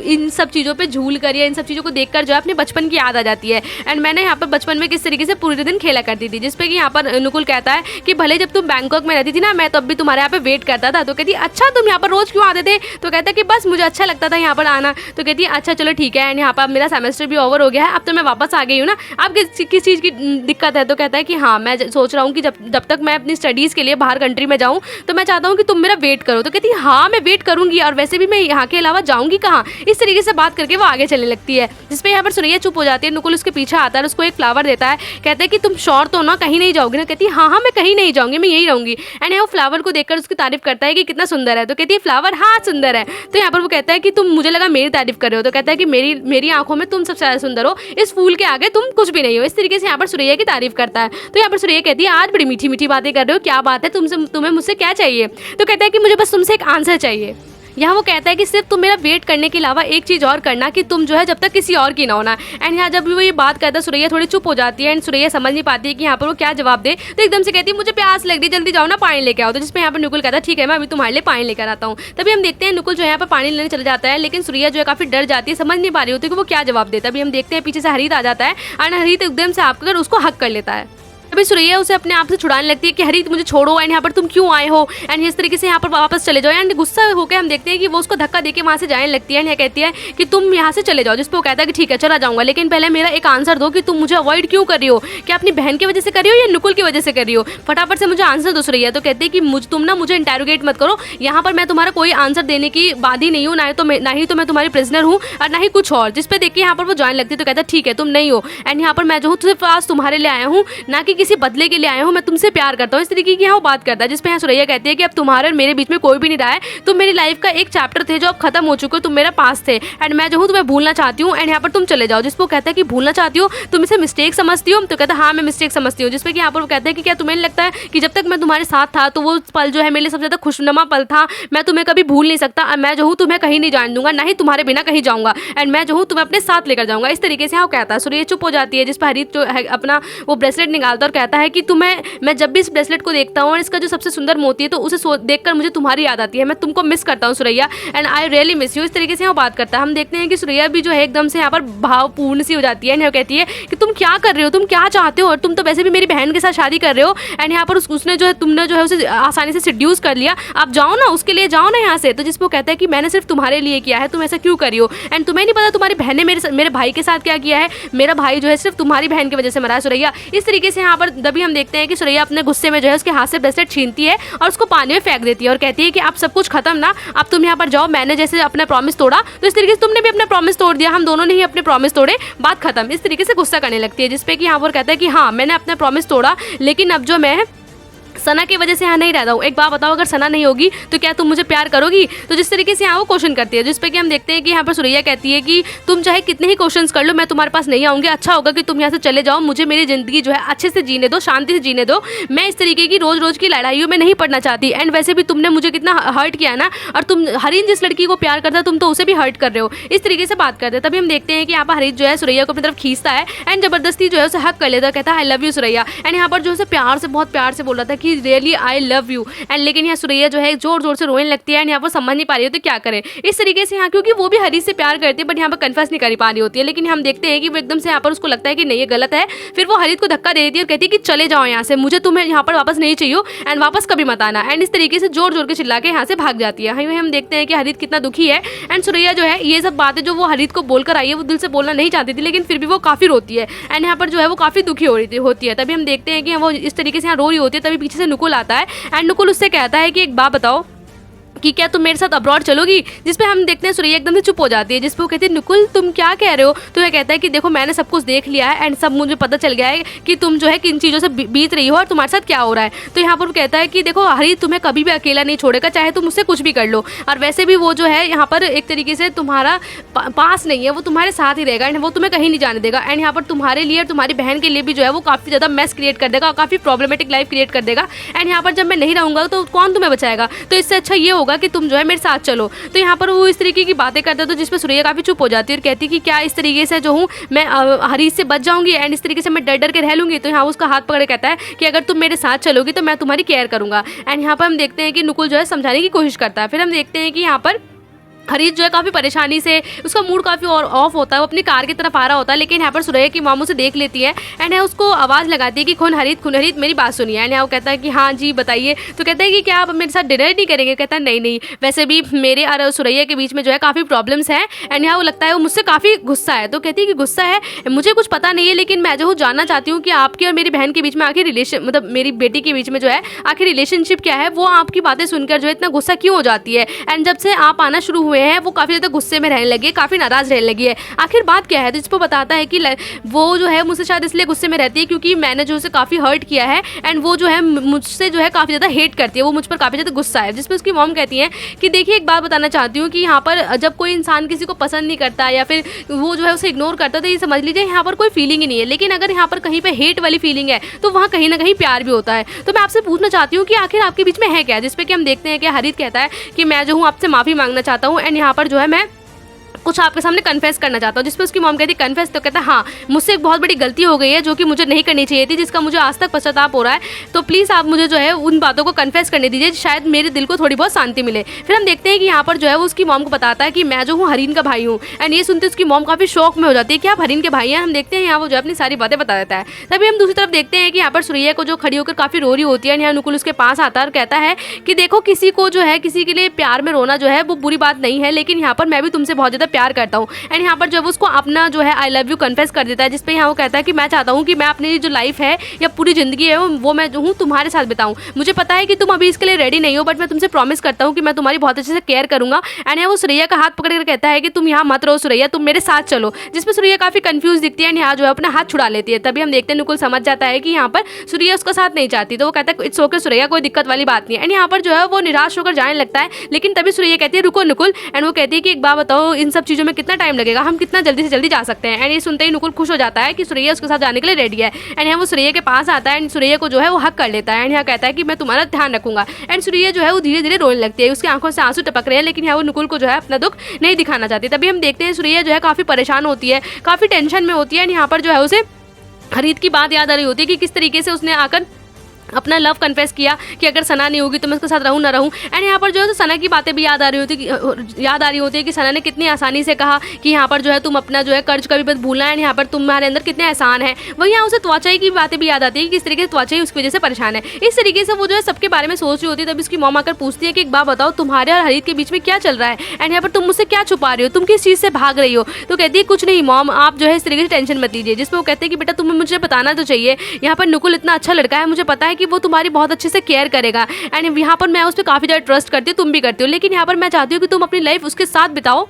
इन सब चीज़ों पे झूल कर या इन सब चीज़ों को देखकर जो है अपने बचपन की याद आ जाती है एंड मैंने यहाँ पर बचपन में किस तरीके से पूरे दिन खेला करती थी। जिसपे कि यहाँ पर नुकुल कहता है कि भले जब तुम बैंकॉक में रहती थी ना, मैं तब भी तुम्हारे यहाँ पे वेट करता था। तो कहती अच्छा तुम यहाँ पर रोज़ क्यों आते थे। तो कहता है कि बस मुझे अच्छा लगता था यहाँ पर आना। तो कहती है अच्छा चलो ठीक है। एंड यहाँ पर मेरा सेमेस्टर भी ओवर हो गया है, अब तो मैं वापस आ गई हूँ ना, अब किस चीज़ की दिक्कत है। तो कहता है कि हाँ मैं सोच रहा हूँ कि जब तक मैं अपनी स्टडीज़ के लिए बाहर कंट्री में जाऊँ तो मैं चाहता हूँ कि तुम मेरा वेट करो। तो कहती है हाँ मैं वेट करूँगी, और वैसे भी मैं यहाँ के अलावा जाऊँगी कहाँ। इस तरीके से बात करके वो आगे चलने लगती है, जिसपे यहाँ पर सुरैया चुप हो जाती है। नुकुल उसके पीछे आता है, उसको एक फ्लावर देता है, कहता है कि तुम श्योर तो ना कहीं नहीं जाओगी ना। कहती है हाँ मैं कहीं नहीं जाऊँगी, मैं यही रहूँगी। एंड वो फ्लावर को देखकर उसकी तारीफ करता है कि कितना सुंदर है। तो कहती है फ्लावर हाँ सुंदर है। तो यहाँ पर वो कहता है कि तुम मुझे लगा मेरी तारीफ कर रहे हो। तो कहता है कि मेरी आंखों में तुम सबसे ज़्यादा सुंदर हो, इस फूल के आगे तुम कुछ भी नहीं हो। इस तरीके से यहाँ पर सुरैया की तारीफ करता है। तो यहाँ पर सुरैया कहती है आज बड़ी मीठी मीठी बातें कर रहे हो, क्या बात है, तुम्हें मुझसे क्या चाहिए। तो कहता है कि मुझे बस तुमसे एक आंसर चाहिए। यहाँ वो कहता है कि सिर्फ तुम मेरा वेट करने के अलावा एक चीज़ और करना, कि तुम जो है जब तक किसी और की ना होना। एंड यहाँ जब वो ये बात करता है सुरैया थोड़ी चुप हो जाती है एंड सुरैया समझ नहीं पाती है कि यहाँ पर वो क्या जवाब दे। तो एकदम से कहती है मुझे प्यास लग रही, जल्दी जाओ ना पानी लेके आओ। तो जिसमें यहाँ पर नुकुल कहता है ठीक है मैं अभी तुम्हारे लिए पानी लेकर आता हूँ। तभी हम देखते हैं नुकुल जो है यहाँ पर पानी लेने चला जाता है, लेकिन सुरैया जो है काफ़ी डर जाती है, समझ नहीं पा रही होती कि वो क्या जवाब देता है। तभी हम देखते हैं पीछे से हरीत आ जाता है एंड हरीत एकदम से आकर उसको हक कर लेता है। तभी सुरैया उसे अपने आप से छुड़ाने लगती है कि हरीत मुझे छोड़ो एंड यहाँ पर तुम क्यों आए हो एंड इस तरीके से यहाँ पर वापस चले जाओ। एंड गुस्सा होकर हम देखते हैं कि वो उसको धक्का देके वहाँ से जाने लगती है एंड कहती है कि तुम यहाँ से चले जाओ। जिस पर वो कहता है कि ठीक है चला जाऊँगा, लेकिन पहले मेरा एक आंसर दो कि तुम मुझे अवॉइड क्यों कर रही हो, क्या अपनी बहन की वजह से कर रही हो या नुकुल की वजह से कर रही हो, फटाफट से मुझे आंसर दो सुरैया। तो कहते हैं कि तुम ना मुझे इंटेरोगेट मत करो, यहाँ पर मैं तुम्हारा कोई आंसर देने की बाधी नहीं हूँ, ना ही तो मैं तुम्हारी प्रिजनर हूँ और ना ही कुछ और। जिस पे देखिए यहाँ पर वो जाने लगती है। तो कहता है ठीक है तुम नहीं हो एंड यहाँ पर मैं जो हूँ सिर्फ आज तुम्हारे लिए आया हूँ, ना कि किसी बदले के लिए आया हूँ, मैं तुमसे प्यार करता हूँ। इस तरीके की यहाँ वो बात करता है, जिसपे यहाँ सुरैया कहती है कि अब तुम्हारे और मेरे बीच में कोई भी नहीं रहा है, तुम मेरी लाइफ का एक चैप्टर थे जो अब खत्म हो चुके हो, तुम मेरा पास थे एंड मैं जो हूँ तुम्हें भूलना चाहती हूँ एंड यहाँ पर तुम चले जाओ। जिसपो कहता है कि भूलना चाहती हो, तुम इसे मिस्टेक समझती हो। तो कहता है हाँ मैं मिस्टेक समझती हूँ। जिसपे कि यहाँ पर वो कहता है कि क्या तुम्हें लगता है कि जब तक मैं तुम्हारे साथ था तो वो पल जो है मेरे लिए सबसे ज़्यादा खुशनुमा पल था, मैं तुम्हें कभी भूल नहीं सकता, मैं जो हूँ तुम्हें कहीं नहीं जाने दूंगा, ना ही तुम्हारे बिना कहीं जाऊँगा एंड मैं जो हूँ तुम्हें अपने साथ लेकर जाऊँगा। इस तरीके से यहाँ कहता है। सुरैया चुप हो जाती है, जिस पर हरीत जो है अपना वो ब्रेसलेट निकालता और कहता है कि तुम्हें मैं जब भी इस ब्रेसलेट को देखता हूँ और इसका जो सबसे सुंदर मोती है तो उसे देखकर मुझे तुम्हारी याद आती है, मैं तुमको मिस करता हूँ Suraiya and I really miss you. इस तरीके से वो बात करता है। हम देखते हैं कि सुरैया भी जो है एकदम से यहाँ पर भावपूर्ण सी हो जाती है। कहती है कि तुम क्या कर रहे हो, तुम क्या चाहते हो, और तुम तो वैसे भी मेरी बहन के साथ शादी कर रहे हो एंड यहाँ पर उसने जो है तुमने जो है उसे आसानी से सिड्यूस कर लिया, आप जाओ ना उसके लिए, जाओ ना यहाँ से। तो जिसको कहता है कि मैंने सिर्फ तुम्हारे लिए किया है, तुम ऐसा क्यों करी हो एंड तुम्हें नहीं पता तुम्हारी बहन ने मेरे भाई के साथ क्या किया है, मेरा भाई जो है सिर्फ तुम्हारी बहन की वजह से मरा है सुरैया। इस तरीके से यहाँ पर तभी हम देखते हैं कि सुरैया अपने गुस्से में जो है उसके हाथ से ब्रेसलेट छीनती है और उसको पानी में फेंक देती है और कहती है कि अब सब कुछ खत्म ना, अब तुम यहाँ पर जाओ, मैंने जैसे अपना प्रॉमिस तोड़ा तो इस तरीके से तुमने भी अपना प्रॉमिस तोड़ दिया, हम दोनों ने ही अपने प्रॉमिस तोड़े, बात खत्म। इस तरीके से गुस्सा करने लगती है, जिसपे कि यहाँ पर कहता है कि हाँ मैंने अपना प्रॉमिस तोड़ा, लेकिन अब जो मैं सना की वजह से यहाँ नहीं रहता हूँ। एक बात बताओ, अगर सना नहीं होगी तो क्या तुम मुझे प्यार करोगी? तो जिस तरीके से यहाँ वो क्वेश्चन करती है, जिस पे कि हम देखते हैं कि यहाँ पर सुरैया कहती है कि तुम चाहे कितने ही क्वेश्चंस कर लो, मैं तुम्हारे पास नहीं आऊँगी। अच्छा होगा कि तुम यहाँ से चले जाओ, मुझे मेरी ज़िंदगी जो है अच्छे से जीने दो, शांति से जीने दो। मैं इस तरीके की रोज़ रोज़ की लड़ाइयों में नहीं पड़ना चाहती। एंड वैसे भी तुमने मुझे कितना हर्ट किया ना, और तुम हरीन जिस लड़की को प्यार करता है तुम तो उसे भी हर्ट कर रहे हो। इस तरीके से बात करते हैं। तभी हम देखते हैं कि यहाँ पर हरीश जो है सुरैया को अपनी तरफ खींचता है एंड जबरदस्ती जो है उसे हक कर लेता है, कहता है I love you Suraiya. And यहाँ पर जो है प्यार से, बहुत प्यार से बोल रहा था कि really I love you. And लेकिन यहाँ सुरैया जो है जोर जोर से रोने लगती है एंड यहाँ पर समझ नहीं पा रही होती क्या करे इस तरीके से यहाँ, क्योंकि वो भी हरीश से प्यार करती है बट यहाँ पर कन्फेस नहीं कर पा रही होती है। लेकिन हम देखते हैं कि वो एकदम से यहाँ पर उसको लगता है कि नहीं ये गलत है। फिर वो हरीश को धक्का दे देती है और कहती है कि चले जाओ यहाँ से, मुझे तुम्हें यहाँ पर वापस नहीं चाहिए एंड वापस कभी मत आना। एंड इस तरीके से जोर जोर के चिल्ला के यहाँ से भाग जाती है। हम देखते हैं कि हरीश कितना दुखी है एंड सुरैया जो है ये सब बातें जो वो हरीश को बोलकर आई है वो दिल से बोलना नहीं चाहती थी, लेकिन फिर भी वो काफ़ी रोती है एंड यहाँ पर जो है वो काफ़ी दुखी होती है। तभी हम देखते हैं कि वो इस तरीके से यहाँ रो रही होती है। तभी पीछे से नुकुल आता है एंड नुकुल उससे कहता है कि एक बात बताओ कि क्या तुम मेरे साथ अब्रॉड चलोगी? जिस पे हम देखते हैं सुरैया एकदम से चुप हो जाती है, जिस पे वो कहती है नुकुल तुम क्या कह रहे हो? तो वह कहता है कि देखो मैंने सब कुछ देख लिया है एंड सब मुझे पता चल गया है कि तुम जो है किन चीज़ों से बीत रही हो और तुम्हारे साथ क्या हो रहा है। तो यहाँ पर वो कहता है कि देखो हरीश तुम्हें कभी भी अकेला नहीं छोड़ेगा, चाहे तुम उससे कुछ भी कर लो, और वैसे भी वो जो है यहाँ पर एक तरीके से तुम्हारा पास नहीं है, वो तुम्हारे साथ ही रहेगा एंड वो तुम्हें कहीं नहीं जाने देगा। एंड यहाँ पर तुम्हारे लिए और तुम्हारी बहन के लिए भी जो है वो काफ़ी ज़्यादा मैस क्रिएट कर देगा और काफ़ी प्रॉब्लमेटिक लाइफ क्रिएट कर देगा। एंड यहाँ पर जब मैं नहीं रहूँगा तो कौन तुम्हें बचाएगा? तो इससे अच्छा ये होगा कि तुम जो है मेरे साथ चलो। तो यहाँ पर वो इस तरीके की बातें करते हैं, तो जिसपे सुरैया काफी चुप हो जाती है और कहती है कि क्या इस तरीके से जो हूँ मैं हरीश से बच जाऊंगी एंड इस तरीके से मैं डर डर के रह लूंगी? तो यहाँ उसका हाथ पकड़ कहता है कि अगर तुम मेरे साथ चलोगी तो मैं तुम्हारी केयर करूंगा। एंड यहाँ पर हम देखते हैं कि नुकुल जो है समझाने की कोशिश करता है। फिर हम देखते हैं कि यहाँ पर हरीश जो है काफ़ी परेशानी से, उसका मूड काफ़ी और ऑफ होता है, वो अपनी कार की तरफ आ रहा होता है, लेकिन यहाँ पर सुरैया की मामू से देख लेती है एंड है उसको आवाज़ लगाती है कि खून हरीश मेरी बात सुनिए। एंड यहाँ वो कहता है कि हाँ जी बताइए। तो कहता है कि क्या आप मेरे साथ डिनर नहीं करेंगे? कहता है नहीं, वैसे भी मेरे और सुरैया के बीच में जो है काफ़ी प्रॉब्लम्स हैं। एंड यहाँ वो लगता है वो मुझसे काफ़ी गुस्सा है। तो कहती है कि गुस्सा है, मुझे कुछ पता नहीं है, लेकिन मैं जो जानना चाहती हूँ कि आपकी और मेरी बहन के बीच में आखिर रिलेशन, मतलब मेरी बेटी के बीच में जो है आखिर रिलेशनशिप क्या है? वो आपकी बातें सुनकर जो है इतना गुस्सा क्यों हो जाती है? एंड जब से आप आना शुरू हुए हैं वो काफ़ी ज़्यादा गुस्से में रहने लगी है, काफ़ी नाराज़ रहने लगी है, आखिर बात क्या है? तो इसको बताता है कि वो जो है मुझसे शायद इसलिए गुस्से में रहती है क्योंकि मैंने जो उसे काफ़ी हर्ट किया है एंड वो जो है मुझसे जो है काफ़ी ज़्यादा हेट करती है, वो मुझ पर काफ़ी ज़्यादा गुस्सा है। जिसमें उसकी मॉम कहती है कि देखिए एक बात बताना चाहती हूँ कि यहाँ पर जब कोई इंसान किसी को पसंद नहीं करता या फिर वो जो है उसे इग्नोर करता तो ये समझ लीजिए यहाँ पर कोई फीलिंग ही नहीं है, लेकिन अगर यहाँ पर कहीं पर हेट वाली फीलिंग है तो वहाँ कहीं ना कहीं प्यार भी होता है। तो मैं आपसे पूछना चाहती हूँ कि आखिर आपके बीच में है क्या? जिसपे कि हम देखते हैं कि हरीश कहता है कि मैं जो हूँ आपसे माफ़ी मांगना चाहता हूँ एंड यहाँ पर जो है मैं कुछ आपके सामने कन्फेस करना चाहता हूँ। जिसपे उसकी मॉम कहती है कन्फेस? तो कहता है हाँ मुझसे एक बहुत बड़ी गलती हो गई है जो कि मुझे नहीं करनी चाहिए थी, जिसका मुझे आज तक पश्चाताप हो रहा है, तो प्लीज़ आप मुझे जो है उन बातों को कन्फेस करने दीजिए, शायद मेरे दिल को थोड़ी बहुत शांति मिले। फिर हम देखते हैं कि यहाँ पर जो है वो उसकी मॉम को बताता है कि मैं जो हूँ हरीन का भाई हूँ एंड ये सुनते उसकी मॉम काफ़ी शौक में हो जाती है कि आप हरीन के भाई हैं। हम देखते हैं यहाँ वो जो अपनी सारी बातें बता देता है। तभी हम दूसरी तरफ देखते हैं कि यहाँ पर सुरैया को जो खड़ी होकर काफ़ी रो रही होती है, यहाँ नुकुल उसके पास आता है और कहता है कि देखो किसी को जो है किसी के लिए प्यार में रोना जो है वो बुरी बात नहीं है, लेकिन यहाँ पर मैं भी तुमसे बहुत ज़्यादा प्यार करता हूँ। एंड यहाँ पर जब उसको अपना जो है आई लव यू कन्फेस कर देता है, जिसपे यहाँ वो कहता है कि मैं चाहता हूँ कि मैं अपनी जो लाइफ है या पूरी ज़िंदगी है वो मैं जो हूँ तुम्हारे साथ बिताऊँ। मुझे पता है कि तुम अभी इसके लिए रेडी नहीं हो, बट मैं तुमसे प्रॉमिस करता हूँ कि मैं तुम्हारी बहुत अच्छे से केयर करूँगा। एंड यहाँ वो सुरैया का हाथ पकड़ कर कहता है कि तुम यहाँ मत रहो सुरैया, तुम मेरे साथ चलो। जिसपे सुरैया काफ़ी कंफ्यूज दिखती है एंड यहाँ जो है अपना हाथ छुड़ा लेती है। तभी हम देखते हैं नुकुल समझ जाता है कि यहाँ पर सुरैया उसका साथ नहीं चाहती, तो वो कहता है इट्स ओके सुरैया, कोई दिक्कत वाली बात नहीं है। एंड यहाँ पर जो है वो निराश होकर जाने लगता है, लेकिन तभी सुरैया कहती है रुको नुकुल। एंड वो कहती है कि एक बात बताओ, इन सब चीज़ों में कितना टाइम लगेगा, हम कितना जल्दी से जल्दी जा सकते हैं? एंड ये सुनते ही नुकुल खुश हो जाता है कि सुरैया उसके साथ जाने के लिए रेडी है। एंड यहाँ वो सुरैया के पास आता है एंड सुरैया को जो है वो हक कर लेता है एंड यहाँ कहता है कि मैं तुम्हारा ध्यान रखूंगा। एंड सुरैया जो है वो धीरे धीरे रोने लगती है, उसकी आंखों से आंसू टपक रहे हैं, लेकिन यहाँ वो नुकुल को जो है अपना दुख नहीं दिखाना चाहती। तभी हम देखते हैं सुरैया जो है काफ़ी परेशान होती है, काफ़ी टेंशन में होती है एंड यहाँ पर जो है उसे हरीश की बात याद आ रही होती है कि किस तरीके से उसने आकर अपना लव कन्फेस किया कि अगर सना नहीं होगी तो मैं उसके साथ रहूँ ना रहूँ। एंड यहाँ पर जो है तो सना की बातें भी याद आ रही होती है कि सना ने कितनी आसानी से कहा कि यहाँ पर जो है तुम अपना जो है कर्ज कभी मत भूलना है, यहाँ पर तुम्हारे अंदर कितने एहसान है। वही यहाँ उसे त्वचाई की बातें भी याद आती है कि किस तरीके से त्वचाई उसकी वजह से परेशान है। इस तरीके से वो जो है सबके बारे में सोच रही होती है। तब उसकी मॉम आकर पूछती है कि एक बात बताओ, तुम्हारे और हरीश के बीच में क्या चल रहा है एंड यहाँ पर तुम मुझसे क्या छुपा रही हो, तुम किस चीज़ से भाग रही हो? तो कहती है कुछ नहीं मॉम, आप जो है इस तरीके से टेंशन मत लीजिए। जिसमें वो कहते हैं कि बेटा तुम्हें मुझे बताना तो चाहिए, यहाँ पर नुकुल इतना अच्छा लड़का है, मुझे पता है कि वो तुम्हारी बहुत अच्छे से केयर करेगा एंड यहाँ पर मैं उस पर काफ़ी ज़्यादा ट्रस्ट करती हूँ, तुम भी करती हो, लेकिन यहाँ पर मैं चाहती हूँ कि तुम अपनी लाइफ उसके साथ बिताओ।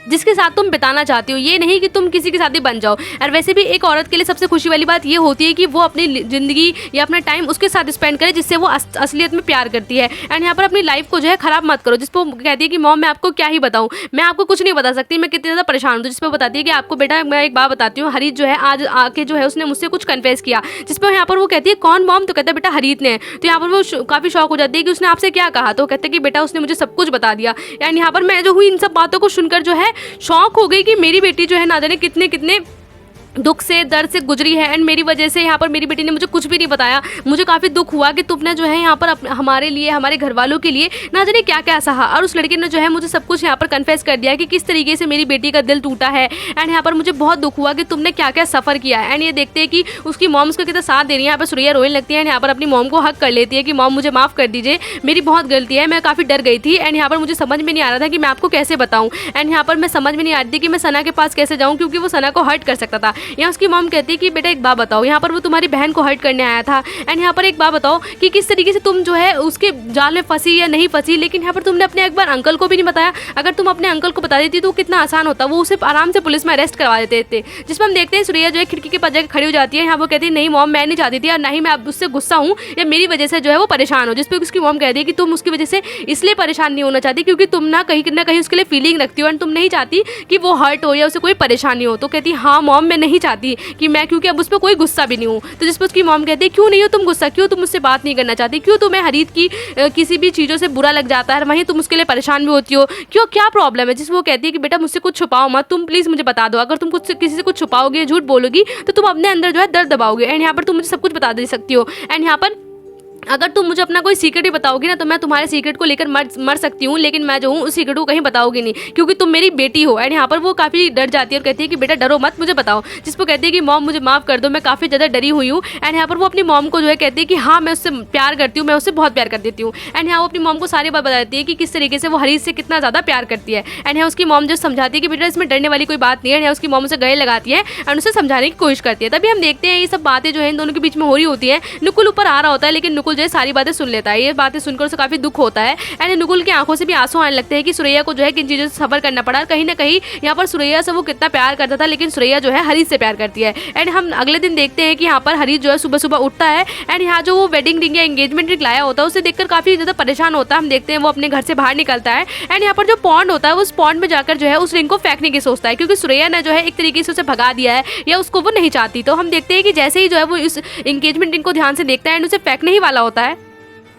जिसके साथ तुम बिताना चाहती हो, ये नहीं कि तुम किसी के साथ ही बन जाओ। और वैसे भी एक औरत के लिए सबसे खुशी वाली बात ये होती है कि वो अपनी ज़िंदगी या अपना टाइम उसके साथ स्पेंड करे जिससे वो असलियत में प्यार करती है। एंड यहाँ पर अपनी लाइफ को जो है ख़राब मत करो। जिस पर कहती है कि मॉम मैं आपको क्या ही बताऊँ, मैं आपको कुछ नहीं बता सकती, मैं कितनी ज़्यादा परेशान हूँ। जिस पर बताती है कि आपको बेटा मैं एक बात बताती हूँ, हरीत जो है आज आके जो है उसने मुझसे कुछ कन्फेस किया। जिस पर यहाँ पर वो कहती है कौन मॉम, तो कहता है बेटा हरीत ने। तो यहाँ पर वो काफ़ी शौक हो जाती है कि उसने आपसे क्या कहा। तो कहते हैं कि बेटा उसने मुझे सब कुछ बता दिया। एंड यहाँ पर मैं जो हुई इन सब बातों को सुनकर जो है शौक हो गई कि मेरी बेटी जो है ना जाने कितने कितने दुख से दर्द से गुजरी है। एंड मेरी वजह से यहाँ पर मेरी बेटी ने मुझे कुछ भी नहीं बताया। मुझे काफ़ी दुख हुआ कि तुमने जो है यहाँ पर हमारे लिए, हमारे घर वालों के लिए ना जाने क्या क्या सहा। और उस लड़के ने जो है मुझे सब कुछ यहाँ पर कन्फेस कर दिया कि किस तरीके से मेरी बेटी का दिल टूटा है। एंड यहाँ पर मुझे बहुत दुख हुआ कि तुमने क्या क्या सफ़र किया है। एंड ये देखते हैं कि उसकी मॉम उसका कितना साथ दे रही है। यहाँ पर सुरैया रोने लगती है। यहाँ पर अपनी मॉम को हक कर लेती है कि मॉम मुझे माफ़ कर दीजिए, मेरी बहुत गलती है, मैं काफ़ी डर गई थी। एंड यहाँ पर मुझे समझ में नहीं आ रहा था कि मैं आपको कैसे बताऊँ। एंड यहाँ पर मैं समझ में नहीं आ रही थी कि मैं सना के पास कैसे जाऊँ, क्योंकि वो सना को हर्ट कर सकता था। यहाँ उसकी मॉम कि बेटा एक बात बताओ, यहाँ पर वो तुम्हारी बहन को हर्ट करने आया था। एंड यहाँ पर एक बात बताओ कि किस तरीके से तुम जो है उसके जाल में फंसी या नहीं फंसी। लेकिन यहाँ पर तुमने अपने एक बार अंकल को भी नहीं बताया। अगर तुम अपने अंकल को बता देती तो कितना आसान होता, वो उसे आराम से पुलिस में अरेस्ट करवा देते थे। जिस पर हम देखते हैं सुरैया जो है खिड़की के पास जाकर खड़ी हो जाती है। यहाँ वो कहती है नहीं मॉम मैं नहीं चाहती थी, और ना ही मैं अब उससे गुस्सा हूँ या मेरी वजह से जो है वो परेशान हो। जिस पर उसकी मॉम कहती है कि तुम उसकी वजह से इसलिए परेशान नहीं होना चाहती क्योंकि तुम ना कहीं उसके लिए फीलिंग रखती हो एंड तुम नहीं चाहती कि वो हर्ट हो या उसे कोई परेशानी हो। तो कहती हाँ मॉम मैं नहीं चाहती कि मैं, क्योंकि अब उस पर कोई गुस्सा भी नहीं हूँ। तो जिस पर उसकी मॉम कहती है क्यों नहीं हो तुम गुस्सा, क्यों तुम मुझसे बात नहीं करना चाहती, क्यों तुम्हें हरीत की किसी भी चीज़ों से बुरा लग जाता है, वहीं तुम उसके लिए परेशान भी होती हो, क्यों क्या प्रॉब्लम है। जिस वो कहती है कि बेटा मुझसे कुछ छुपाओ मत, तुम प्लीज़ मुझे बता दो। अगर तुम कुछ किसी से कुछ छुपाओगे, झूठ बोलोगी तो तुम अपने अंदर जो है दर्द दबाओगे। एंड यहाँ पर तुम मुझे सब कुछ बता दे सकती हो। एंड यहाँ पर अगर तुम मुझे अपना कोई सीक्रेट ही बताओगी ना तो मैं तुम्हारे सीक्रेट को लेकर मर सकती हूँ, लेकिन मैं जो हूँ उस सीक्रेट को कहीं बताओगी नहीं क्योंकि तुम मेरी बेटी हो। एंड यहाँ पर वो काफ़ी डर जाती है और कहती है कि बेटा डरो मत, मुझे बताओ। जिस पर कहती है कि मॉम मुझे माफ़ कर दो, मैं काफ़ी ज़्यादा डरी हुई हूँ। एंड यहाँ पर वो अपनी मॉम को जो है कहती है कि हाँ मैं उससे प्यार करती हूँ, मैं उससे बहुत प्यार कर देती हूँ। एंड यहाँ वो अपनी मॉम को सारी बात बता देती है कि किस तरीके से वो हरीत से कितना ज़्यादा प्यार करती है। एंड यहाँ उसकी मॉम जो समझाती है कि बेटा इसमें डरने वाली कोई बात नहीं है। यहाँ उसकी मॉम उसे गले लगाती है एंड उसे समझाने की कोशिश करती है। तभी हम देखते हैं ये सब बातें जो है इन दोनों के बीच में हो रही होती है। नुकुल ऊपर आ रहा होता है लेकिन नुकुल जो है सारी बातें सुन लेता है। ये बातें सुनकर उसे काफ़ी दुख होता है। एंड नुकुल की आंखों से भी आंसू आने लगते हैं कि सुरैया को जो है किन चीज़ों से सफ़र करना पड़ा। कहीं ना कहीं यहाँ पर सुरैया से वो कितना प्यार करता था, लेकिन सुरैया जो है हरीत से प्यार करती है। एंड हम अगले दिन देखते हैं कि यहाँ पर हरीत जो है सुबह सुबह उठता है एंड यहाँ जो वो वेडिंग रिंग या एंगेजमेंट रिंग लाया होता है उसे देखकर काफ़ी ज़्यादा परेशान होता है। हम देखते हैं वो अपने घर से बाहर निकलता है एंड यहाँ पर जो पॉन्ड होता है उस पॉन्ड में जाकर जो है उस रिंग को फेंकने की सोचता है क्योंकि सुरैया ने जो है एक तरीके से उसे भगा दिया है या उसको वो नहीं चाहती। तो हम देखते हैं कि जैसे ही जो है वो इस एंगेजमेंट रिंग को ध्यान से देखता है एंड उसे फेंकने ही वाला होता है,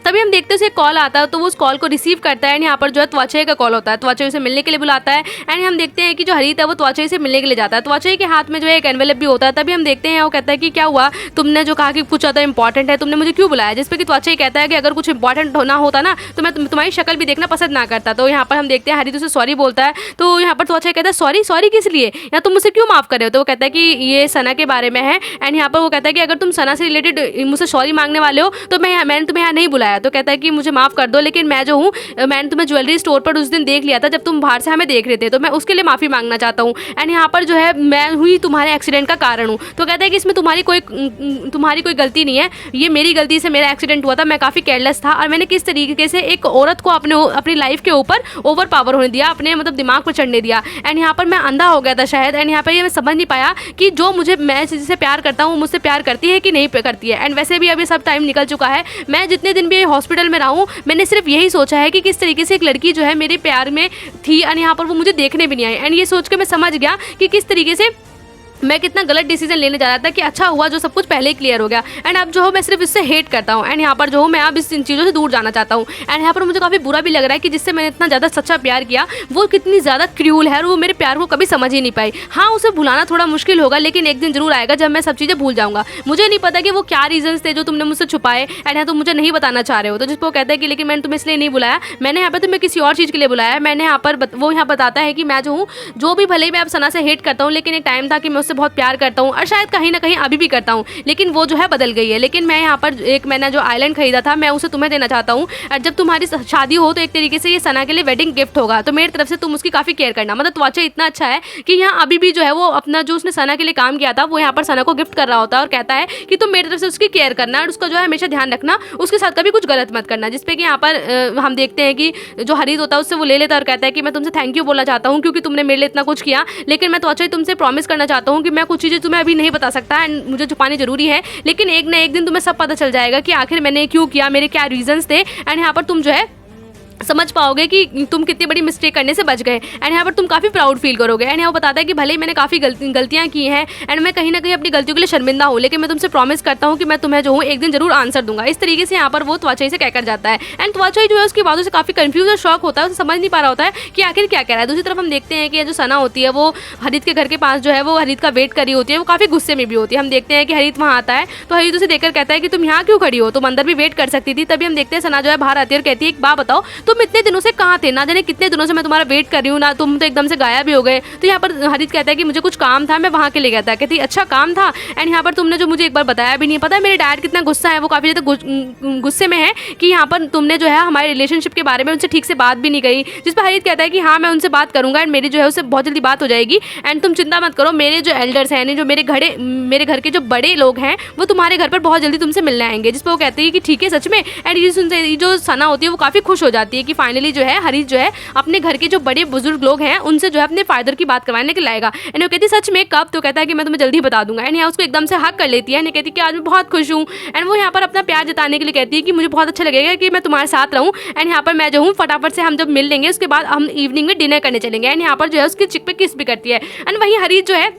तभी हम देखते हैं उसे कॉल आता है। तो वो उस कॉल को रिसीव करता है एंड यहाँ पर जो है त्वचय का कॉल होता है। त्वचय उसे मिलने के लिए बुलाता है एंड हम देखते हैं कि जो हरीत है वो त्वचय से मिलने के लिए जाता है। त्वचय के हाथ में जो है एक एनवेलप भी होता है। तभी हम देखते हैं वो कहता है कि क्या हुआ, तुमने जो कहा कि कुछ ज़्यादा इंपॉर्टेंट है, तुमने मुझे क्यों बुलाया। जिस पर कि त्वचय कहता है कि अगर कुछ इंपॉर्टेंट होना होता ना तो मैं तुम्हारी शक्ल भी देखना पसंद ना करता। तो यहाँ पर हम देखते हैं हरीत उसे सॉरी बोलता है। तो यहाँ पर त्वचय कहता है सॉरी सॉरी किस लिए, या तुम मुझसे क्यों माफ़ कर रहे हो। तो वो कहता है कि ये सना के बारे में है। एंड यहाँ पर वो कहता है कि अगर तुम सना से रिलेटेड मुझसे सॉरी मांगने वाले हो तो मैंने तुम्हें यहाँ नहीं बुलाया। तो कहता है कि मुझे माफ़ कर दो, लेकिन मैं जो हूँ मैंने तुम्हें ज्वेलरी स्टोर पर उस दिन देख लिया था जब तुम बाहर से हमें देख रहे थे, तो मैं उसके लिए माफ़ी मांगना चाहता हूँ। एंड यहाँ पर जो है मैं हुई तुम्हारे एक्सीडेंट का कारण हूँ। तो कहता है कि इसमें तुम्हारी कोई गलती नहीं है, ये मेरी गलती से मेरा एक्सीडेंट हुआ था, मैं काफ़ी केयरलेस था और मैंने किस तरीके से एक औरत को अपनी लाइफ के ऊपर ओवर पावर होने दिया, अपने मतलब दिमाग पर चढ़ने दिया। एंड यहाँ पर मैं अंधा हो गया था शायद। एंड यहाँ पर ये मैं समझ नहीं पाया कि जो मैं जिससे प्यार करता हूँ मुझसे प्यार करती है कि नहीं करती है। एंड वैसे भी अभी सब टाइम निकल चुका है, मैं जितने दिन भी हॉस्पिटल में रहा हूँ मैंने सिर्फ यही सोचा है कि किस तरीके से एक लड़की जो है मेरे प्यार में थी और यहाँ पर वो मुझे देखने भी नहीं आई। एंड ये सोच के मैं समझ गया कि किस तरीके से मैं कितना गलत डिसीजन लेने जा रहा था कि अच्छा हुआ जो सब कुछ पहले ही क्लियर हो गया। एंड अब जो हो मैं सिर्फ इससे हेट करता हूँ। एंड यहाँ पर जो हो मैं अब इन चीज़ों से दूर जाना चाहता हूँ। एंड यहाँ पर मुझे काफ़ी बुरा भी लग रहा है कि जिससे मैंने इतना ज़्यादा सच्चा प्यार किया वो कितनी ज़्यादा क्रूल है और वो मेरे प्यार को कभी समझ ही नहीं पाई। हाँ उसे भुलाना थोड़ा मुश्किल होगा, लेकिन एक दिन जरूर आएगा जब मैं सब चीज़ें भूल जाऊँगा। मुझे नहीं पता कि वो क्या रीजंस थे जो तुमने मुझसे छुपाए एंड यहाँ तुम मुझे नहीं बताना चाह रहे हो। तो जिसको कहता है कि लेकिन मैंने तुम्हें इसलिए नहीं बुलाया, मैंने यहाँ पर तुम्हें किसी और चीज़ के लिए बुलाया। मैंने यहाँ पर वो यहाँ बताता है कि मैं जो हूँ जो भी भले ही मैं अब सना से हेट करता हूँ, लेकिन एक टाइम था कि मैं उससे बहुत प्यार करता हूँ और शायद कहीं ना कहीं अभी भी करता हूँ, लेकिन वो जो है बदल गई है। लेकिन मैं यहाँ पर एक मैंने जो आइलैंड खरीदा था मैं उसे तुम्हें देना चाहता हूँ, और जब तुम्हारी शादी हो तो एक तरीके से ये सना के लिए वेडिंग गिफ्ट होगा, तो मेरी तरफ से तुम उसकी काफ़ी केयर करना। मतलब त्वचा इतना अच्छा है कि यहाँ अभी भी जो है वो अपना जो उसने सना के लिए काम किया था वो यहाँ पर सना को गिफ्ट कर रहा होता है और कहता है कि तुम मेरी तरफ से उसकी केयर करना और उसका जो है हमेशा ध्यान रखना, उसके साथ कभी कुछ गलत मत करना। जिसपे कि यहाँ पर हम देखते हैं कि जो हरीत होता है उससे वो ले लेता है और कहता है कि मैं तुमसे थैंक यू बोलना चाहता हूँ क्योंकि तुमने मेरे लिए इतना कुछ किया, लेकिन मैं त्वचा तुमसे प्रॉमिस करना चाहता हूँ कि मैं कुछ चीज़ें तुम्हें अभी नहीं बता सकता एंड मुझे छुपानी जरूरी है, लेकिन एक ना एक दिन तुम्हें सब पता चल जाएगा कि आखिर मैंने क्यों किया, मेरे क्या रीजंस थे, एंड यहाँ पर तुम जो है समझ पाओगे कि तुम कितनी बड़ी मिस्टेक करने से बच गए एंड यहाँ पर तुम काफ़ी प्राउड फील करोगे। एंड यहाँ वो बताता है कि भले ही मैंने काफ़ी गलतियाँ की हैं एंड मैं कहीं ना कहीं अपनी गलतियों के लिए शर्मिंदा हूँ, लेकिन मैं तुमसे प्रॉमिस करता हूँ कि मैं तुम्हें जो हूँ एक दिन जरूर आंसर दूंगा। इस तरीके से यहाँ पर वो त्वचाई से कहकर जाता है एंड त्वचाई जो है उसकी बातों से काफ़ी कंफ्यूज और शॉक होता है, उसे समझ नहीं पा रहा होता है कि आखिर क्या कह रहा है। दूसरी तरफ हम देखते हैं कि जो सना होती है वो हरीत के घर के पास जो है वो हरीत का वेट करी होती है, वो काफ़ी गुस्से में भी होती है। हम देखते हैं कि हरीत वहाँ आता है तो हरीत उसे देखकर कहता है कि तुम यहाँ क्यों खड़ी हो, तुम अंदर भी वेट कर सकती थी। तभी हम देखते हैं सना जो है बाहर आती है और कहती है एक बात बताओ, तुम इतने दिनों से कहाँ थे, ना जाने कितने दिनों से मैं तुम्हारा वेट कर रही हूँ ना, तुम तो एकदम से गायब भी हो गए। तो यहाँ पर हरीत कहता है कि मुझे कुछ काम था, मैं वहाँ के लिए गया था। कहती अच्छा काम था, एंड यहाँ पर तुमने जो मुझे एक बार बताया भी नहीं। पता है मेरे डैड कितना गुस्सा है, वो काफ़ी ज़्यादा गुस्से में है कि यहाँ पर तुमने जो है हमारे रिलेशनशिप के बारे में उनसे ठीक से बात भी नहीं करी। जिस पर हरीत कहता है कि हाँ मैं उनसे बात करूँगा एंड मेरी जो है उससे बहुत जल्दी बात हो जाएगी एंड तुम चिंता मत करो, मेरे जो एल्डर्स हैं, जो मेरे घर के जो बड़े लोग हैं वो तुम्हारे घर पर बहुत जल्दी तुमसे मिलने आएंगे। जिस पर वो कहती है कि ठीक है सच में। एंड ये सुनते जो सना होती है वो काफ़ी खुश हो जाती है कि फाइनली जो है हरीत जो है अपने घर के जो बड़े बुजुर्ग लोग हैं उनसे जो है अपने फादर की बात करवाने के लाएगा। एंड वो कहती सच में कब, तो कहता है कि मैं तुम्हें जल्दी बता दूंगा। एंड यहाँ उसको एकदम से हक कर लेती है एंड कहती कि आज मैं बहुत खुश हूँ। एंड वो यहाँ पर अपना प्यार जताने के लिए कहती है कि मुझे बहुत अच्छा लगेगा कि मैं तुम्हारे साथ रहूँ एंड यहाँ पर मैं जो हूँ फटाफट से हम जब मिल लेंगे उसके बाद हम इवनिंग में डिनर करने चलेंगे। एंड यहाँ पर जो है उसकी चिक पे किस भी करती है एंड वही हरीत जो है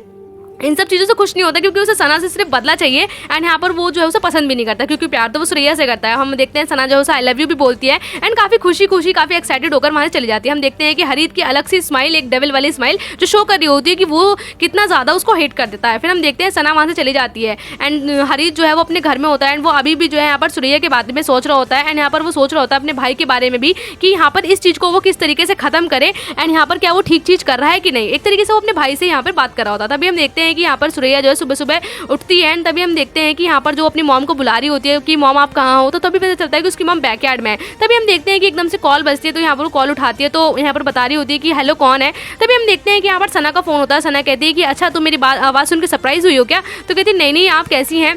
इन सब चीज़ों से खुश नहीं होता क्योंकि उसे सना से सिर्फ बदला चाहिए एंड यहाँ पर वो जो है उसे पसंद भी नहीं करता क्योंकि प्यार तो वो श्रेया से करता है। हम देखते हैं सना जो है उसे आई लव यू भी बोलती है एंड काफ़ी खुशी काफ़ी एक्साइटेड होकर वहाँ से चली जाती है। हम देखते हैं कि हरीत की अलग सी स्माइल, एक डेविल वाली स्माइल जो शो कर रही होती है कि वो कितना ज़्यादा उसको हेट कर देता है। फिर हम देखते हैं सना वहाँ से चली जाती है एंड हरीत जो है वो अपने घर में होता है एंड वो अभी भी जो है यहाँ पर श्रेया के बारे में सोच रहा होता है एंड यहाँ पर वो सोच रहा होता है अपने भाई के बारे में भी कि यहाँ पर इस चीज़ को वो किस तरीके से ख़त्म करे एंड यहाँ पर क्या वो ठीक चीज़ कर रहा है कि नहीं। एक तरीके से वो अपने भाई से यहाँ पर बात कर रहा होता। तभी हम देखते हैं कि यहाँ पर श्रेया सुबह सुबह उठती है एंड तभी हम देखते हैं कि यहाँ पर जो अपनी मॉम को बुला रही होती है कि मॉम आप कहाँ हो, तो तभी पता चलता है कि उसकी मॉम बैकयार्ड में है। तभी हम देखते हैं कि एकदम से कॉल बजती है तो यहाँ पर वो कॉल उठाती है तो यहाँ पर बता रही होती है कि हेलो कौन है। तभी हम देखते हैं कि यहाँ पर सना का फ़ोन होता है। सना कहती है कि अच्छा तुम मेरी आवाज़ सुन के सरप्राइज हुई हो क्या, तो कहती नहीं नहीं आप कैसी हैं,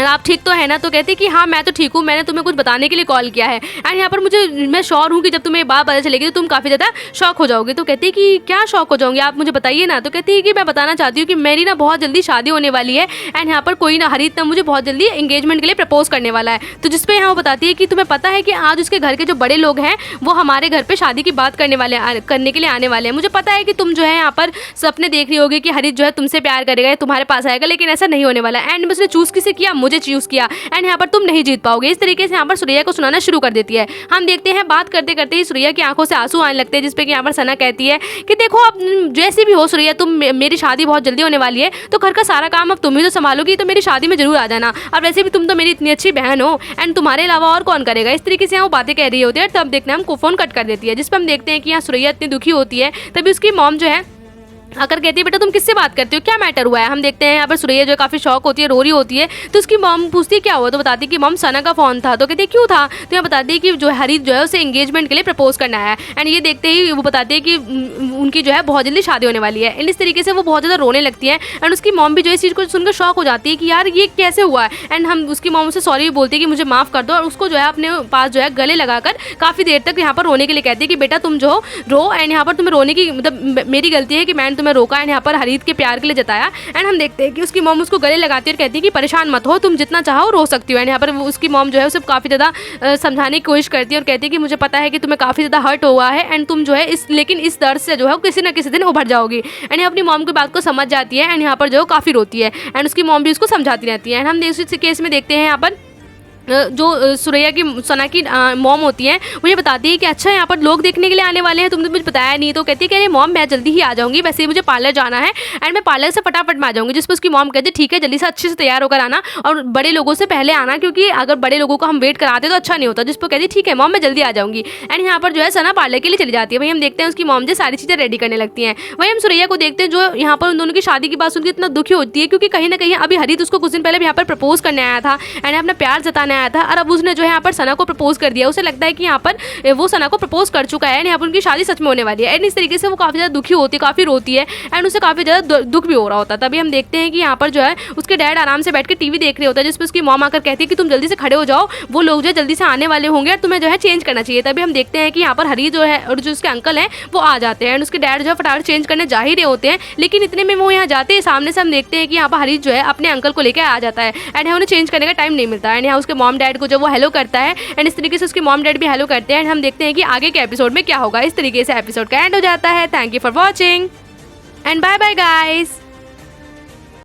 आप ठीक तो है ना। तो कहती कि हाँ मैं तो ठीक हूँ, मैंने तुम्हें कुछ बताने के लिए कॉल किया है एंड यहाँ पर मैं श्योर हूँ कि जब तुम्हें बात पता चलेगी तो तुम काफ़ी ज़्यादा शॉक हो जाओगे। तो कहती है कि क्या शॉक हो जाऊँगी आप, मुझे बताइए ना। तो कहती है कि मैं बताना चाहती हूँ कि मेरी ना बहुत जल्दी शादी होने वाली है एंड यहाँ पर कोई ना हरीत ना मुझे बहुत जल्दी एंगेजमेंट के लिए प्रपोज करने वाला है। तो जिसपे यहाँ वो बताती है कि तुम्हें पता है कि आज उसके घर के जो बड़े लोग हैं वो हमारे घर पर शादी की बात करने के लिए आने वाले हैं। मुझे पता है कि तुम जो है यहाँ पर सपने देख रही होगी कि हरीत जो है तुमसे प्यार करेगा, तुम्हारे पास आएगा, लेकिन ऐसा नहीं होने वाला एंड उसने चूज़ किसे किया, मुझे चूज़ किया एंड यहाँ पर तुम नहीं जीत पाओगे। इस तरीके से यहाँ पर श्रेया को सुनाना शुरू कर देती है। हम देखते हैं बात करते करते ही श्रेया की आंखों से आंसू आने लगते हैं, जिसपे कि यहाँ पर सना कहती है कि देखो अब जैसी भी हो श्रेया, तुम मेरी शादी बहुत जल्दी होने वाली है तो घर का सारा काम अब तुम ही तो संभालोगी, तो मेरी शादी में जरूर आ जाना। अब वैसे भी तुम तो मेरी इतनी अच्छी बहन हो एंड तुम्हारे अलावा और कौन करेगा। इस तरीके से वो बातें कह रही होती है। तब देखना हमको फोन कट कर देती है, जिस पर हम देखते हैं कि यहाँ श्रेया इतनी दुखी होती है। तभी उसकी मॉम जो है आकर कहती है बेटा तुम किससे बात करती हो, क्या मैटर हुआ है। हम देखते हैं यहाँ पर श्रेया जो काफ़ी शॉक होती है, रो रही होती है। तो उसकी मॉम पूछती है क्या हुआ, तो बताती है कि मॉम सना का फ़ोन था। तो कहती है क्यों था, तो यहाँ बताती है कि जो हरीत जो है उसे एंगेजमेंट के लिए प्रपोज करना है एंड ये देखते ही वो बताती है कि उनकी जो है बहुत जल्दी शादी होने वाली है एंड इस तरीके से वो बहुत ज़्यादा रोने लगती है एंड उसकी मॉम भी जो इस चीज़ को सुनकर शॉक हो जाती है कि यार ये कैसे हुआ है। एंड हम उसकी मॉम से सॉरी भी बोलती है कि मुझे माफ़ कर दो और उसको जो है अपने पास जो है गले लगाकर काफ़ी देर तक यहाँ पर रोने के लिए कहती है कि बेटा तुम जो रो एंड यहाँ पर तुम्हें रोने की मतलब मेरी गलती है कि मैंने तुम्हें रोका एंड यहाँ पर हरीत के प्यार के लिए जताया। एंड हम देखते हैं कि उसकी मॉम उसको गले लगाती है और कहती है कि परेशान मत हो, तुम जितना चाहो रो सकती हो। एंड यहाँ पर उसकी मॉम जो है उसे काफ़ी ज़्यादा समझाने की कोशिश करती है और कहती है कि मुझे पता है कि तुम्हें काफ़ी ज़्यादा हर्ट हुआ है एंड तुम जो है लेकिन इस दर्द से जो है किसी न किसी दिन उभर जाओगी। एंड ये अपनी मॉम की बात को समझ जाती है एंड यहाँ पर जो काफ़ी रोती है एंड उसकी मॉम भी उसको समझाती रहती है। एंड हम इस केस में देखते हैं यहाँ पर जो सुरैया की सना की मॉम होती है वो ये बताती है कि अच्छा यहाँ पर लोग देखने के लिए आने वाले हैं, तुमने मुझे बताया नहीं। तो कहती है कि अरे मॉम मैं जल्दी ही आ जाऊँगी, वैसे ही मुझे पार्लर जाना है एंड मैं पार्लर से फटाफट में आ जाऊँगी। जिस पर उसकी मॉम कहती है ठीक है जल्दी से अच्छे से तैयार होकर आना और बड़े लोगों से पहले आना, क्योंकि अगर बड़े लोगों को हम वेट कराते तो अच्छा नहीं होता। जिस पर कहती है ठीक है मॉम मैं जल्दी आ जाऊँगी। एंड यहाँ पर जो है सना पार्लर के लिए चली जाती है। वहीं हम देखते हैं उसकी मॉम जो सारी चीज़ें रेडी करने लगती हैं। वहीं हम सुरैया को देखते हैं जो यहाँ पर उन दोनों की शादी की बात सुनकर इतना दुखी होती है, क्योंकि कहीं ना कहीं अभी हरीत उसको कुछ दिन पहले यहाँ पर प्रपोज करने आया था एंड अपना प्यार जताने आया था, और अब उसने जो है यहाँ पर सना को प्रपोज कर दिया। उसे लगता है कि यहाँ पर वो सना को प्रपोज कर चुका है एंड यहाँ पर उनकी शादी सच में होने वाली है। एंड इस तरीके से वो काफ़ी ज़्यादा दुखी होती है, काफ़ी रोती है एंड उसे काफ़ी ज़्यादा दुख भी हो रहा होता है। तभी हम देखते हैं कि यहाँ पर जो है उसके डैड आराम से बैठ के टीवी देख रहे होता है, जिसपे उसकी मॉम आकर कहती है कि तुम जल्दी से खड़े हो जाओ, वो लोग जो है जल्दी से आने वाले होंगे और तुम्हें जो है चेंज करना चाहिए। तभी हम देखते हैं कि यहाँ पर हरी जो है और जो उसके अंकल हैं वो आ जाते हैं एंड उसके डैड जो है फटाफट चेंज करने जा ही रहे होते हैं, लेकिन इतने में वो यहाँ जाते हैं सामने से हम देखते हैं कि यहाँ पर हरी जो है अपने अंकल को लेकर आ जाता है एंड उन्हें चेंज करने का टाइम नहीं मिलता। एंड यहाँ उसके मॉम डैड को जब वो हेलो करता है एंड इस तरीके से उसके मॉम डैड भी हेलो करते हैं एंड हम देखते हैं कि आगे के एपिसोड में क्या होगा। इस तरीके से एपिसोड का एंड हो जाता है। Thank you for watching and bye bye guys.